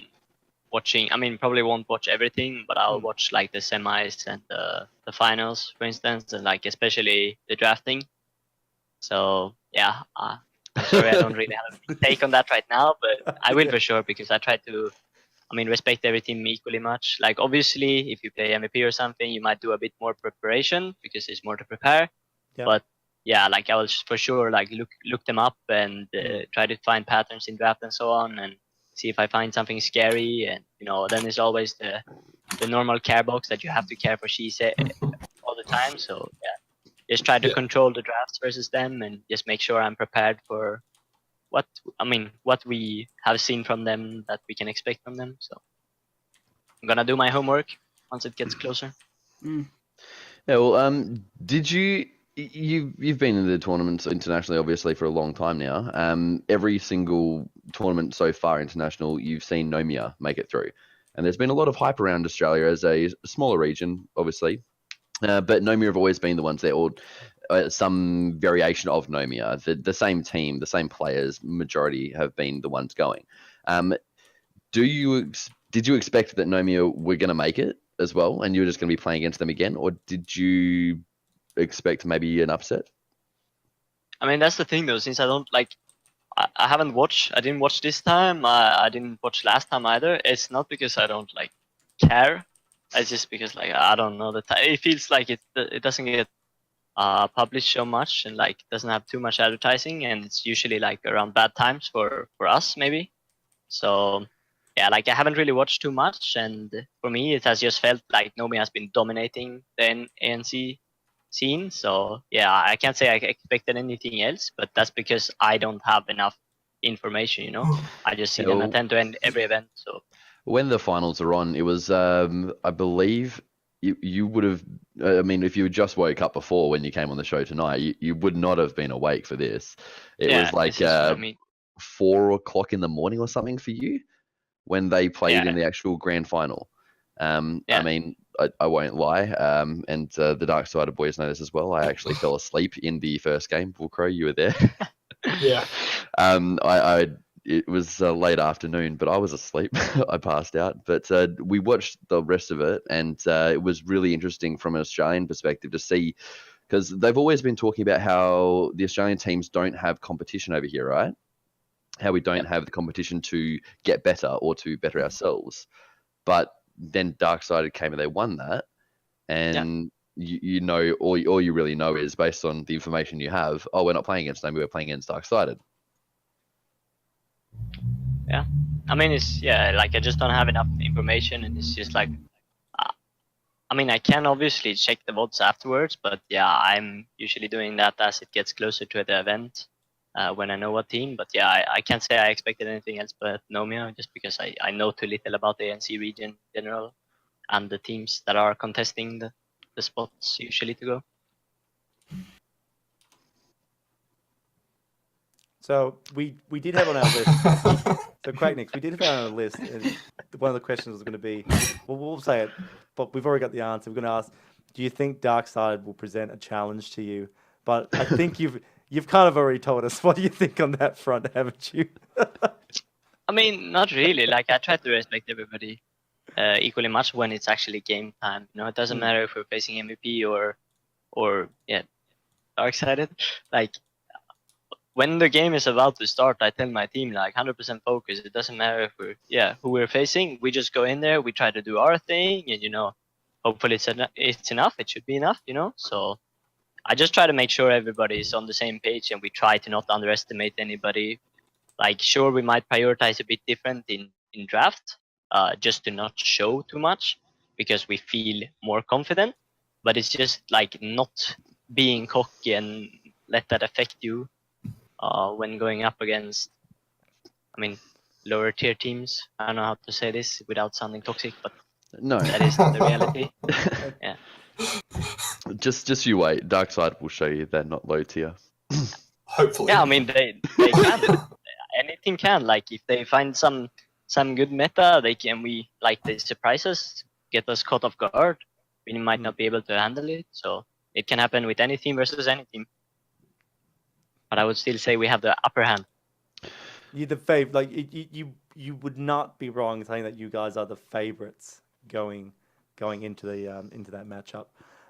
watching. I mean, probably won't watch everything, but I'll watch like the semis and the finals, for instance, and like especially the drafting. So yeah, I'm sorry I don't really have a take on that right now, but I will for sure because I try to, I mean, respect every team equally much. Like obviously, if you play MVP or something, you might do a bit more preparation because there's more to prepare. Yep. But yeah, like I will for sure like look them up and try to find patterns in draft and so on, and see if I find something scary. And you know, then there's always the normal care box that you have to care for Shise all the time. So yeah. Just try to control the drafts versus them and just make sure I'm prepared for what we have seen from them that we can expect from them. So I'm gonna do my homework once it gets closer. Yeah, well, did you've been in the tournaments internationally obviously for a long time now. Every single tournament so far international, you've seen Nomia make it through. And there's been a lot of hype around Australia as a smaller region, obviously. But Nomia have always been the ones that, or some variation of Nomia, the same team, the same players, majority have been the ones going. Did you expect that Nomia were going to make it as well, and you were just going to be playing against them again, or did you expect maybe an upset? I mean, that's the thing though, since I don't like, I haven't watched. I didn't watch this time. I didn't watch last time either. It's not because I don't like care. It's just because like I don't know it feels like it doesn't get published so much and like doesn't have too much advertising, and it's usually like around bad times for us maybe. So yeah, like I haven't really watched too much, and for me it has just felt like Nomia has been dominating the ANC scene. So yeah, I can't say I expected anything else, but that's because I don't have enough information, you know. I just see them attend to every event. So when the finals are on, it was, I believe, you would have, I mean, if you had just woke up before when you came on the show tonight, you would not have been awake for this. It was like 4 o'clock in the morning or something for you when they played in the actual grand final. I mean, I won't lie, and the Dark Side of boys know this as well. I actually fell asleep in the first game. Bullcrow, you were there. Yeah. It was late afternoon, but I was asleep. I passed out. But we watched the rest of it, and it was really interesting from an Australian perspective to see, because they've always been talking about how the Australian teams don't have competition over here, right? How we don't have the competition to get better or to better ourselves. But then Darksided came and they won that. And you know, all you really know is based on the information you have, we're not playing against them, we're playing against Darksided. Yeah, I mean, it's like I just don't have enough information, and it's just like I mean, I can obviously check the votes afterwards, but yeah, I'm usually doing that as it gets closer to the event when I know what team. But yeah, I can't say I expected anything else but Nomia, just because I know too little about the ANC region in general and the teams that are contesting the spots usually to go. So we did have on our list. So QuackNiix, we did have on our list, and one of the questions was going to be, well, we'll say it, but we've already got the answer. We're going to ask, do you think Darkside will present a challenge to you? But I think you've kind of already told us. What do you think on that front, haven't you? I mean, not really. Like, I try to respect everybody equally much when it's actually game time. You know, it doesn't matter if we're facing MVP or yeah, Darksided. Like, when the game is about to start, I tell my team like 100% focus. It doesn't matter if who we're facing. We just go in there, we try to do our thing, and hopefully it's enough. It should be enough, So I just try to make sure everybody is on the same page, and we try to not underestimate anybody. Like, sure, we might prioritize a bit different in draft, just to not show too much because we feel more confident. But it's just like not being cocky and let that affect you when going up against, I mean, lower tier teams. I don't know how to say this without sounding toxic, but No, that is the reality. Yeah. just you wait. Darkside will show you they're not low tier. Hopefully. Yeah, I mean they can. Anything can. Like, if they find some good meta, they surprise us, get us caught off guard. We might not be able to handle it. So it can happen with any team versus any team. But I would still say we have the upper hand. You're the fav. Like you would not be wrong saying that you guys are the favorites going into that matchup.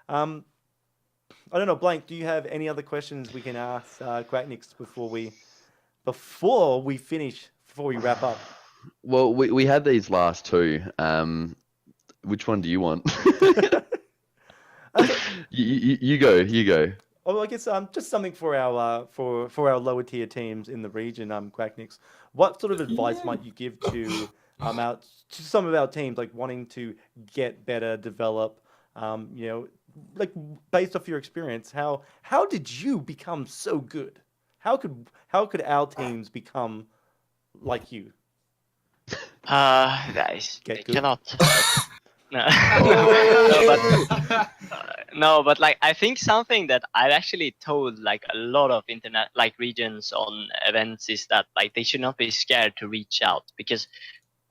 I don't know, Blank. Do you have any other questions we can ask QuackNiix before we finish, before we wrap up? Well, we had these last two. Which one do you want? You go. Oh, I guess just something for our for our lower tier teams in the region, QuackNiix. What sort of advice might you give to to some of our teams, like wanting to get better, develop, like based off your experience, how did you become so good? How could our teams become like you? Guys, Get they good. cannot. No. Oh. No, but like, I think something that I've actually told like a lot of internet like regions on events is that like they should not be scared to reach out, because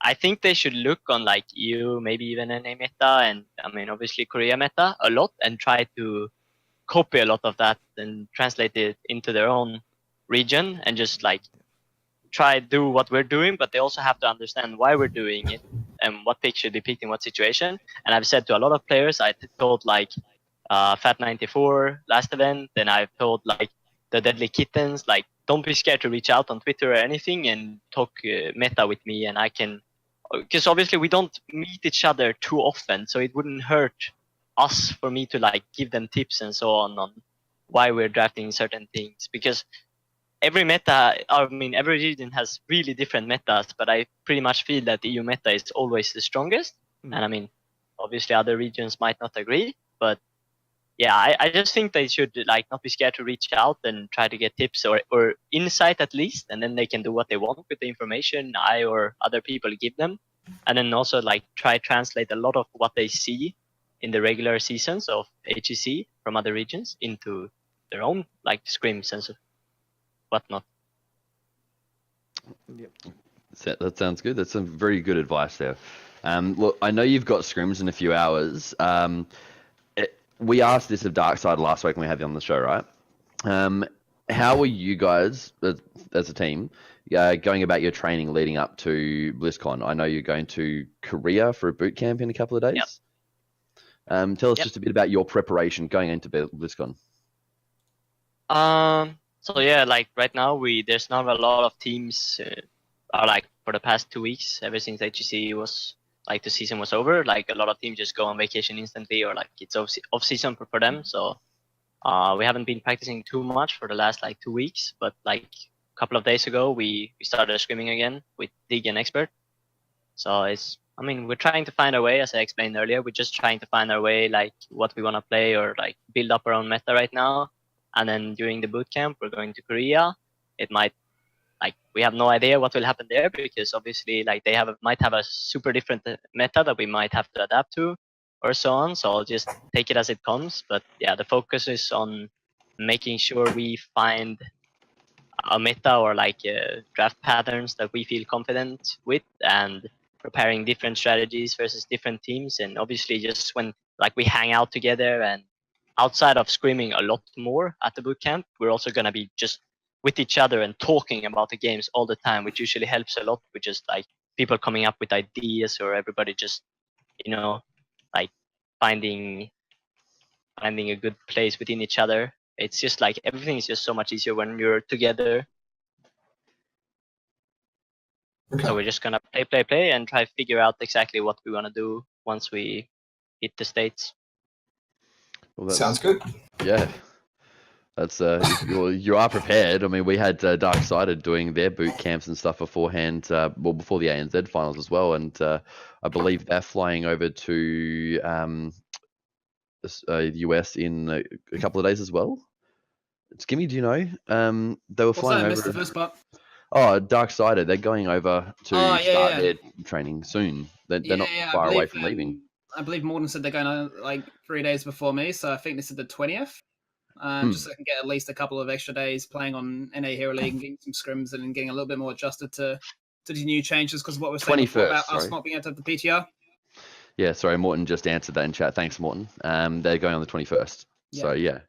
I think they should look on like EU, maybe even NA meta, and I mean obviously Korea meta a lot, and try to copy a lot of that and translate it into their own region, and just like try do what we're doing. But they also have to understand why we're doing it and what pick should be picked in what situation. And I've said to a lot of players, I told like Fat94 last event, then I've told like the Deadly Kittens, like, don't be scared to reach out on Twitter or anything and talk meta with me, and I can, because obviously we don't meet each other too often, so it wouldn't hurt us for me to like give them tips and so on why we're drafting certain things, because every region has really different metas, but I pretty much feel that the EU meta is always the strongest. And I mean, obviously other regions might not agree, but yeah, I just think they should like not be scared to reach out and try to get tips or insight at least, and then they can do what they want with the information I or other people give them. And then also like try translate a lot of what they see in the regular seasons of HEC from other regions into their own like scrims and whatnot. Yep. That sounds good. That's some very good advice there. Look, I know you've got scrims in a few hours. We asked this of Darkside last week when we had you on the show, right? How are you guys, as a team, going about your training leading up to BlizzCon? I know you're going to Korea for a boot camp in a couple of days. Yep. Tell us just a bit about your preparation going into BlizzCon. So yeah, like right now there's not a lot of teams are like for the past 2 weeks, ever since HEC was like the season was over, like a lot of teams just go on vacation instantly, or like it's off season for them. So we haven't been practicing too much for the last like 2 weeks, but like a couple of days ago we started scrimming again with Dig and Expert. So it's I mean, we're trying to find our way, as I explained earlier. We're just trying to find our way, like what we want to play or like build up our own meta right now. And then during the boot camp, we're going to Korea. It might, like, we have no idea what will happen there because obviously, like, they might have a super different meta that we might have to adapt to, or so on. So I'll just take it as it comes. But yeah, the focus is on making sure we find a meta or like draft patterns that we feel confident with, and preparing different strategies versus different teams. And obviously just when like we hang out together and outside of screaming a lot more at the bootcamp, we're also going to be just with each other and talking about the games all the time, which usually helps a lot with just like people coming up with ideas, or everybody just, you know, like finding a good place within each other. It's just like everything is just so much easier when you're together. Okay. So we're just gonna play, and try to figure out exactly what we want to do once we hit the States. Well, that's, Sounds good. yeah. That's you are prepared. I mean, we had Darksided doing their boot camps and stuff beforehand. Well, before the ANZ finals as well, and I believe they're flying over to the US in a couple of days as well. Skimmy, do you know? They were What's flying that? I over. missed the first part. Oh, Darksided. They're going over to Oh, yeah, start yeah. their training soon. They're not Yeah, far away from leaving. I believe Morton said they're going on like 3 days before me, so I think this is the 20th. Just so I can get at least a couple of extra days playing on NA Hero League and getting some scrims and getting a little bit more adjusted to the new changes, because what we're saying before about 21st, us sorry. not being able to have the PTR. Yeah, sorry, Morton just answered that in chat. Thanks, Morton. They're going on the 21st. Yeah. So yeah.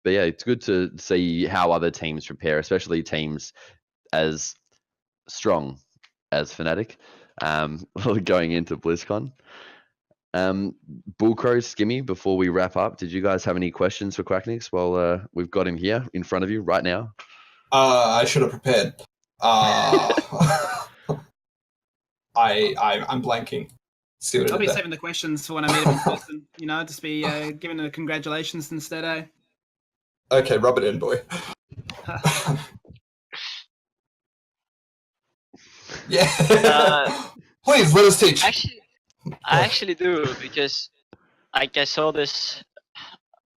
But yeah, it's good to see how other teams prepare, especially teams as strong as Fnatic, going into BlizzCon. Bullcrow, Skimmy, before we wrap up, did you guys have any questions for QuackNiix while we've got him here in front of you right now? I should have prepared. I'm blanking. See what I I'll did be there? saving the questions for when I meet him in person. Just be giving the congratulations instead. Okay, rub it in, boy. Yeah. Please let us teach. I actually do, because like I saw this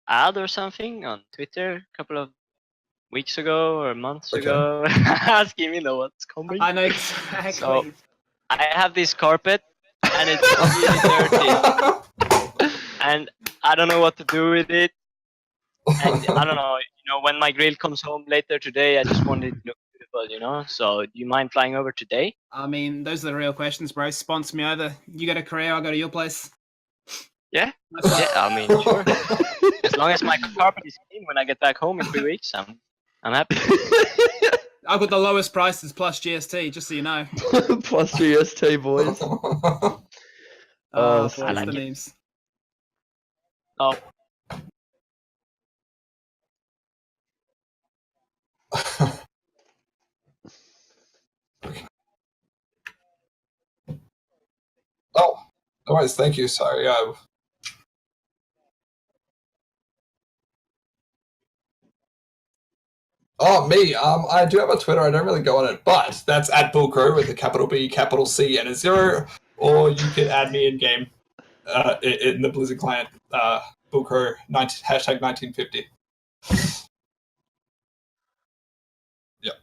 ad or something on Twitter a couple of weeks ago or months Okay. ago, asking me know what's coming. I know exactly. So I have this carpet and it's really dirty, and I don't know what to do with it. And I don't know, when my grill comes home later today, I just want it to look beautiful, So do you mind flying over today? I mean, those are the real questions, bro. Sponsor me over. You go to Korea, I'll go to your place. Yeah? Yeah, I mean, sure. As long as my carpet is clean when I get back home in 3 weeks, I'm happy. I've got the lowest prices plus GST, just so you know. Plus GST, boys. Boys, I like the it. memes. Oh, Oh, no worries. Thank you. Sorry. Oh, me. I do have a Twitter. I don't really go on it, but that's at Bullcrow with a capital B, capital C, and a 0. Or you could add me in game, in the Blizzard client. Bullcrow hashtag 1950. Yep.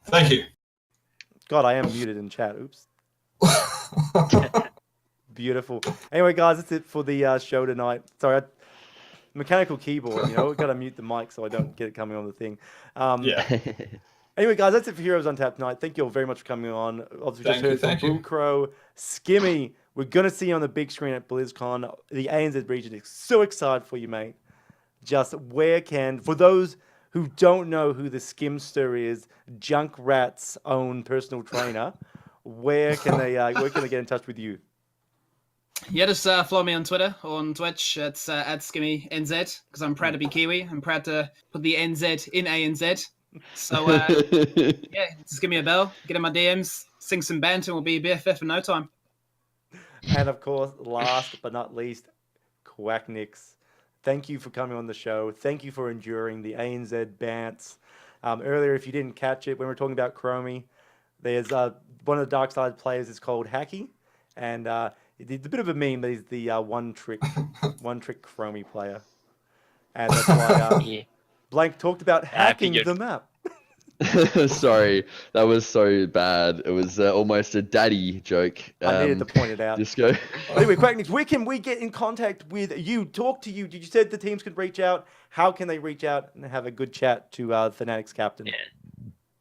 Thank you. God, I am muted in chat. Oops. Beautiful. Anyway, guys, that's it for the show tonight. Sorry, mechanical keyboard. We've got to mute the mic so I don't get it coming on the thing. Yeah. Anyway, guys, that's it for Heroes Untapped tonight. Thank you all very much for coming on. Obviously, just heard from Bullcrow, Skimmy. We're going to see you on the big screen at BlizzCon. The ANZ region is so excited for you, mate. Just for those who don't know who the Skimster is, Junkrat's own personal trainer, where can they get in touch with you? Yeah, just follow me on Twitter or on Twitch. It's at SkimmyNZ, because I'm proud to be Kiwi. I'm proud to put the NZ in ANZ. So, yeah, just give me a bell, get in my DMs, sing some banter, and we'll be BFF in no time. And, of course, last but not least, QuackNiix. Thank you for coming on the show. Thank you for enduring the ANZ bants. Earlier, if you didn't catch it, when we were talking about Chromie, there's one of the dark side players is called Hacky, and it's a bit of a meme. But he's the one trick Chromie player, and that's why Yeah. Blank talked about hacking figured. the map. Sorry, that was so bad. It was almost a daddy joke. I needed to point it out. Disco. Anyway, QuackNiix, where can we get in contact with you? Talk to you. You said the teams could reach out. How can they reach out and have a good chat to Fnatic's captain? Yeah.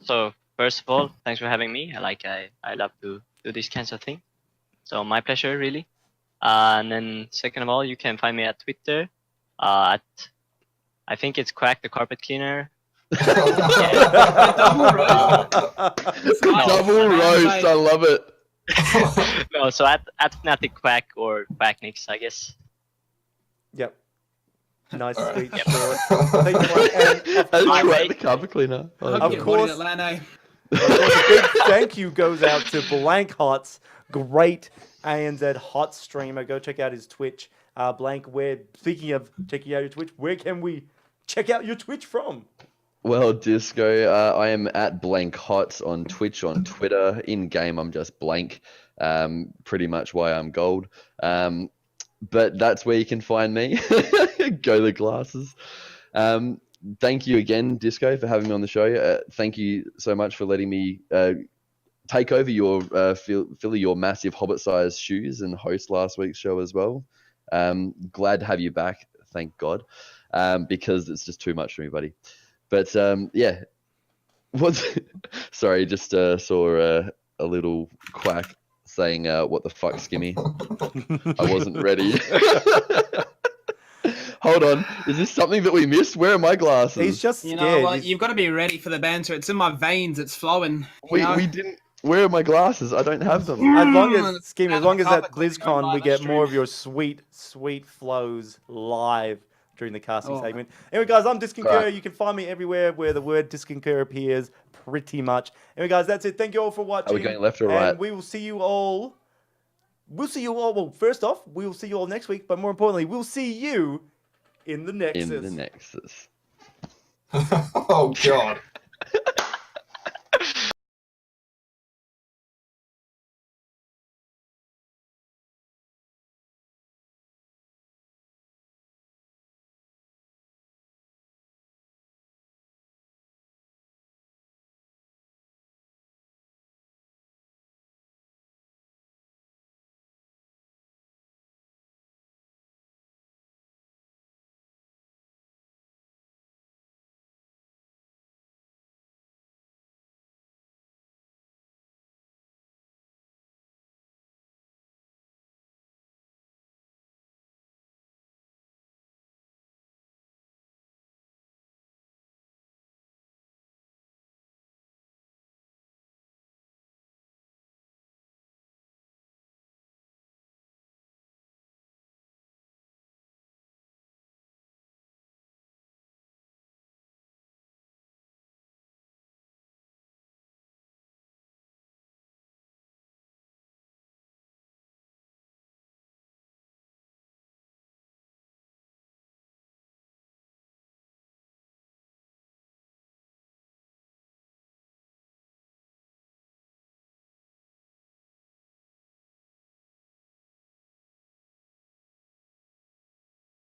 So first of all, thanks for having me. I love to do these kinds of things. So my pleasure, really. And then second of all, you can find me at Twitter. I think it's Quack the Carpet Cleaner. Double roast. Double roast. I love it. No, so at Fnatic Quack or QuackNiix, I guess. Yep. Nice, All right. sweet, Yep. short. Thank you, Mike. And of That's Alright. right, the carpet cleaner. I Hope like Of you it. course. avoided Atlanta. Of course, a big thank you goes out to Blank Hots, great ANZ hot streamer. Go check out his Twitch. Blank, speaking of checking out your Twitch, where can we check out your Twitch from? Well, Disco, I am at Blank Hot on Twitch, on Twitter. In game, I'm just Blank. Pretty much why I'm gold. But that's where you can find me. Go the glasses. Thank you again, Disco, for having me on the show. Thank you so much for letting me take over your fill your massive hobbit-sized shoes and host last week's show as well. Glad to have you back, thank God, because it's just too much for me, buddy. But yeah, sorry, just saw a little Quack saying, "What the fuck, Skimmy?" I wasn't ready. Hold on, is this something that we missed? Where are my glasses? He's just You scared. know what? You've got to be ready for the banter. It's in my veins. It's flowing. we didn't. Where are my glasses? I don't have them. As long Mm, as Scheme, as it's long as at carpet cleaning on BlizzCon we live get stream. more of your sweet flows live during the casting Oh. segment. Anyway, guys, I'm Disconcur. Right. You can find me everywhere where the word Disconcur appears, pretty much. Anyway, guys, that's it. Thank you all for watching. Are we going left or and right? we will see you all. We'll see you all. Well, first off, we will see you all next week. But more importantly, we'll see you in the Nexus. In the Nexus. Oh God.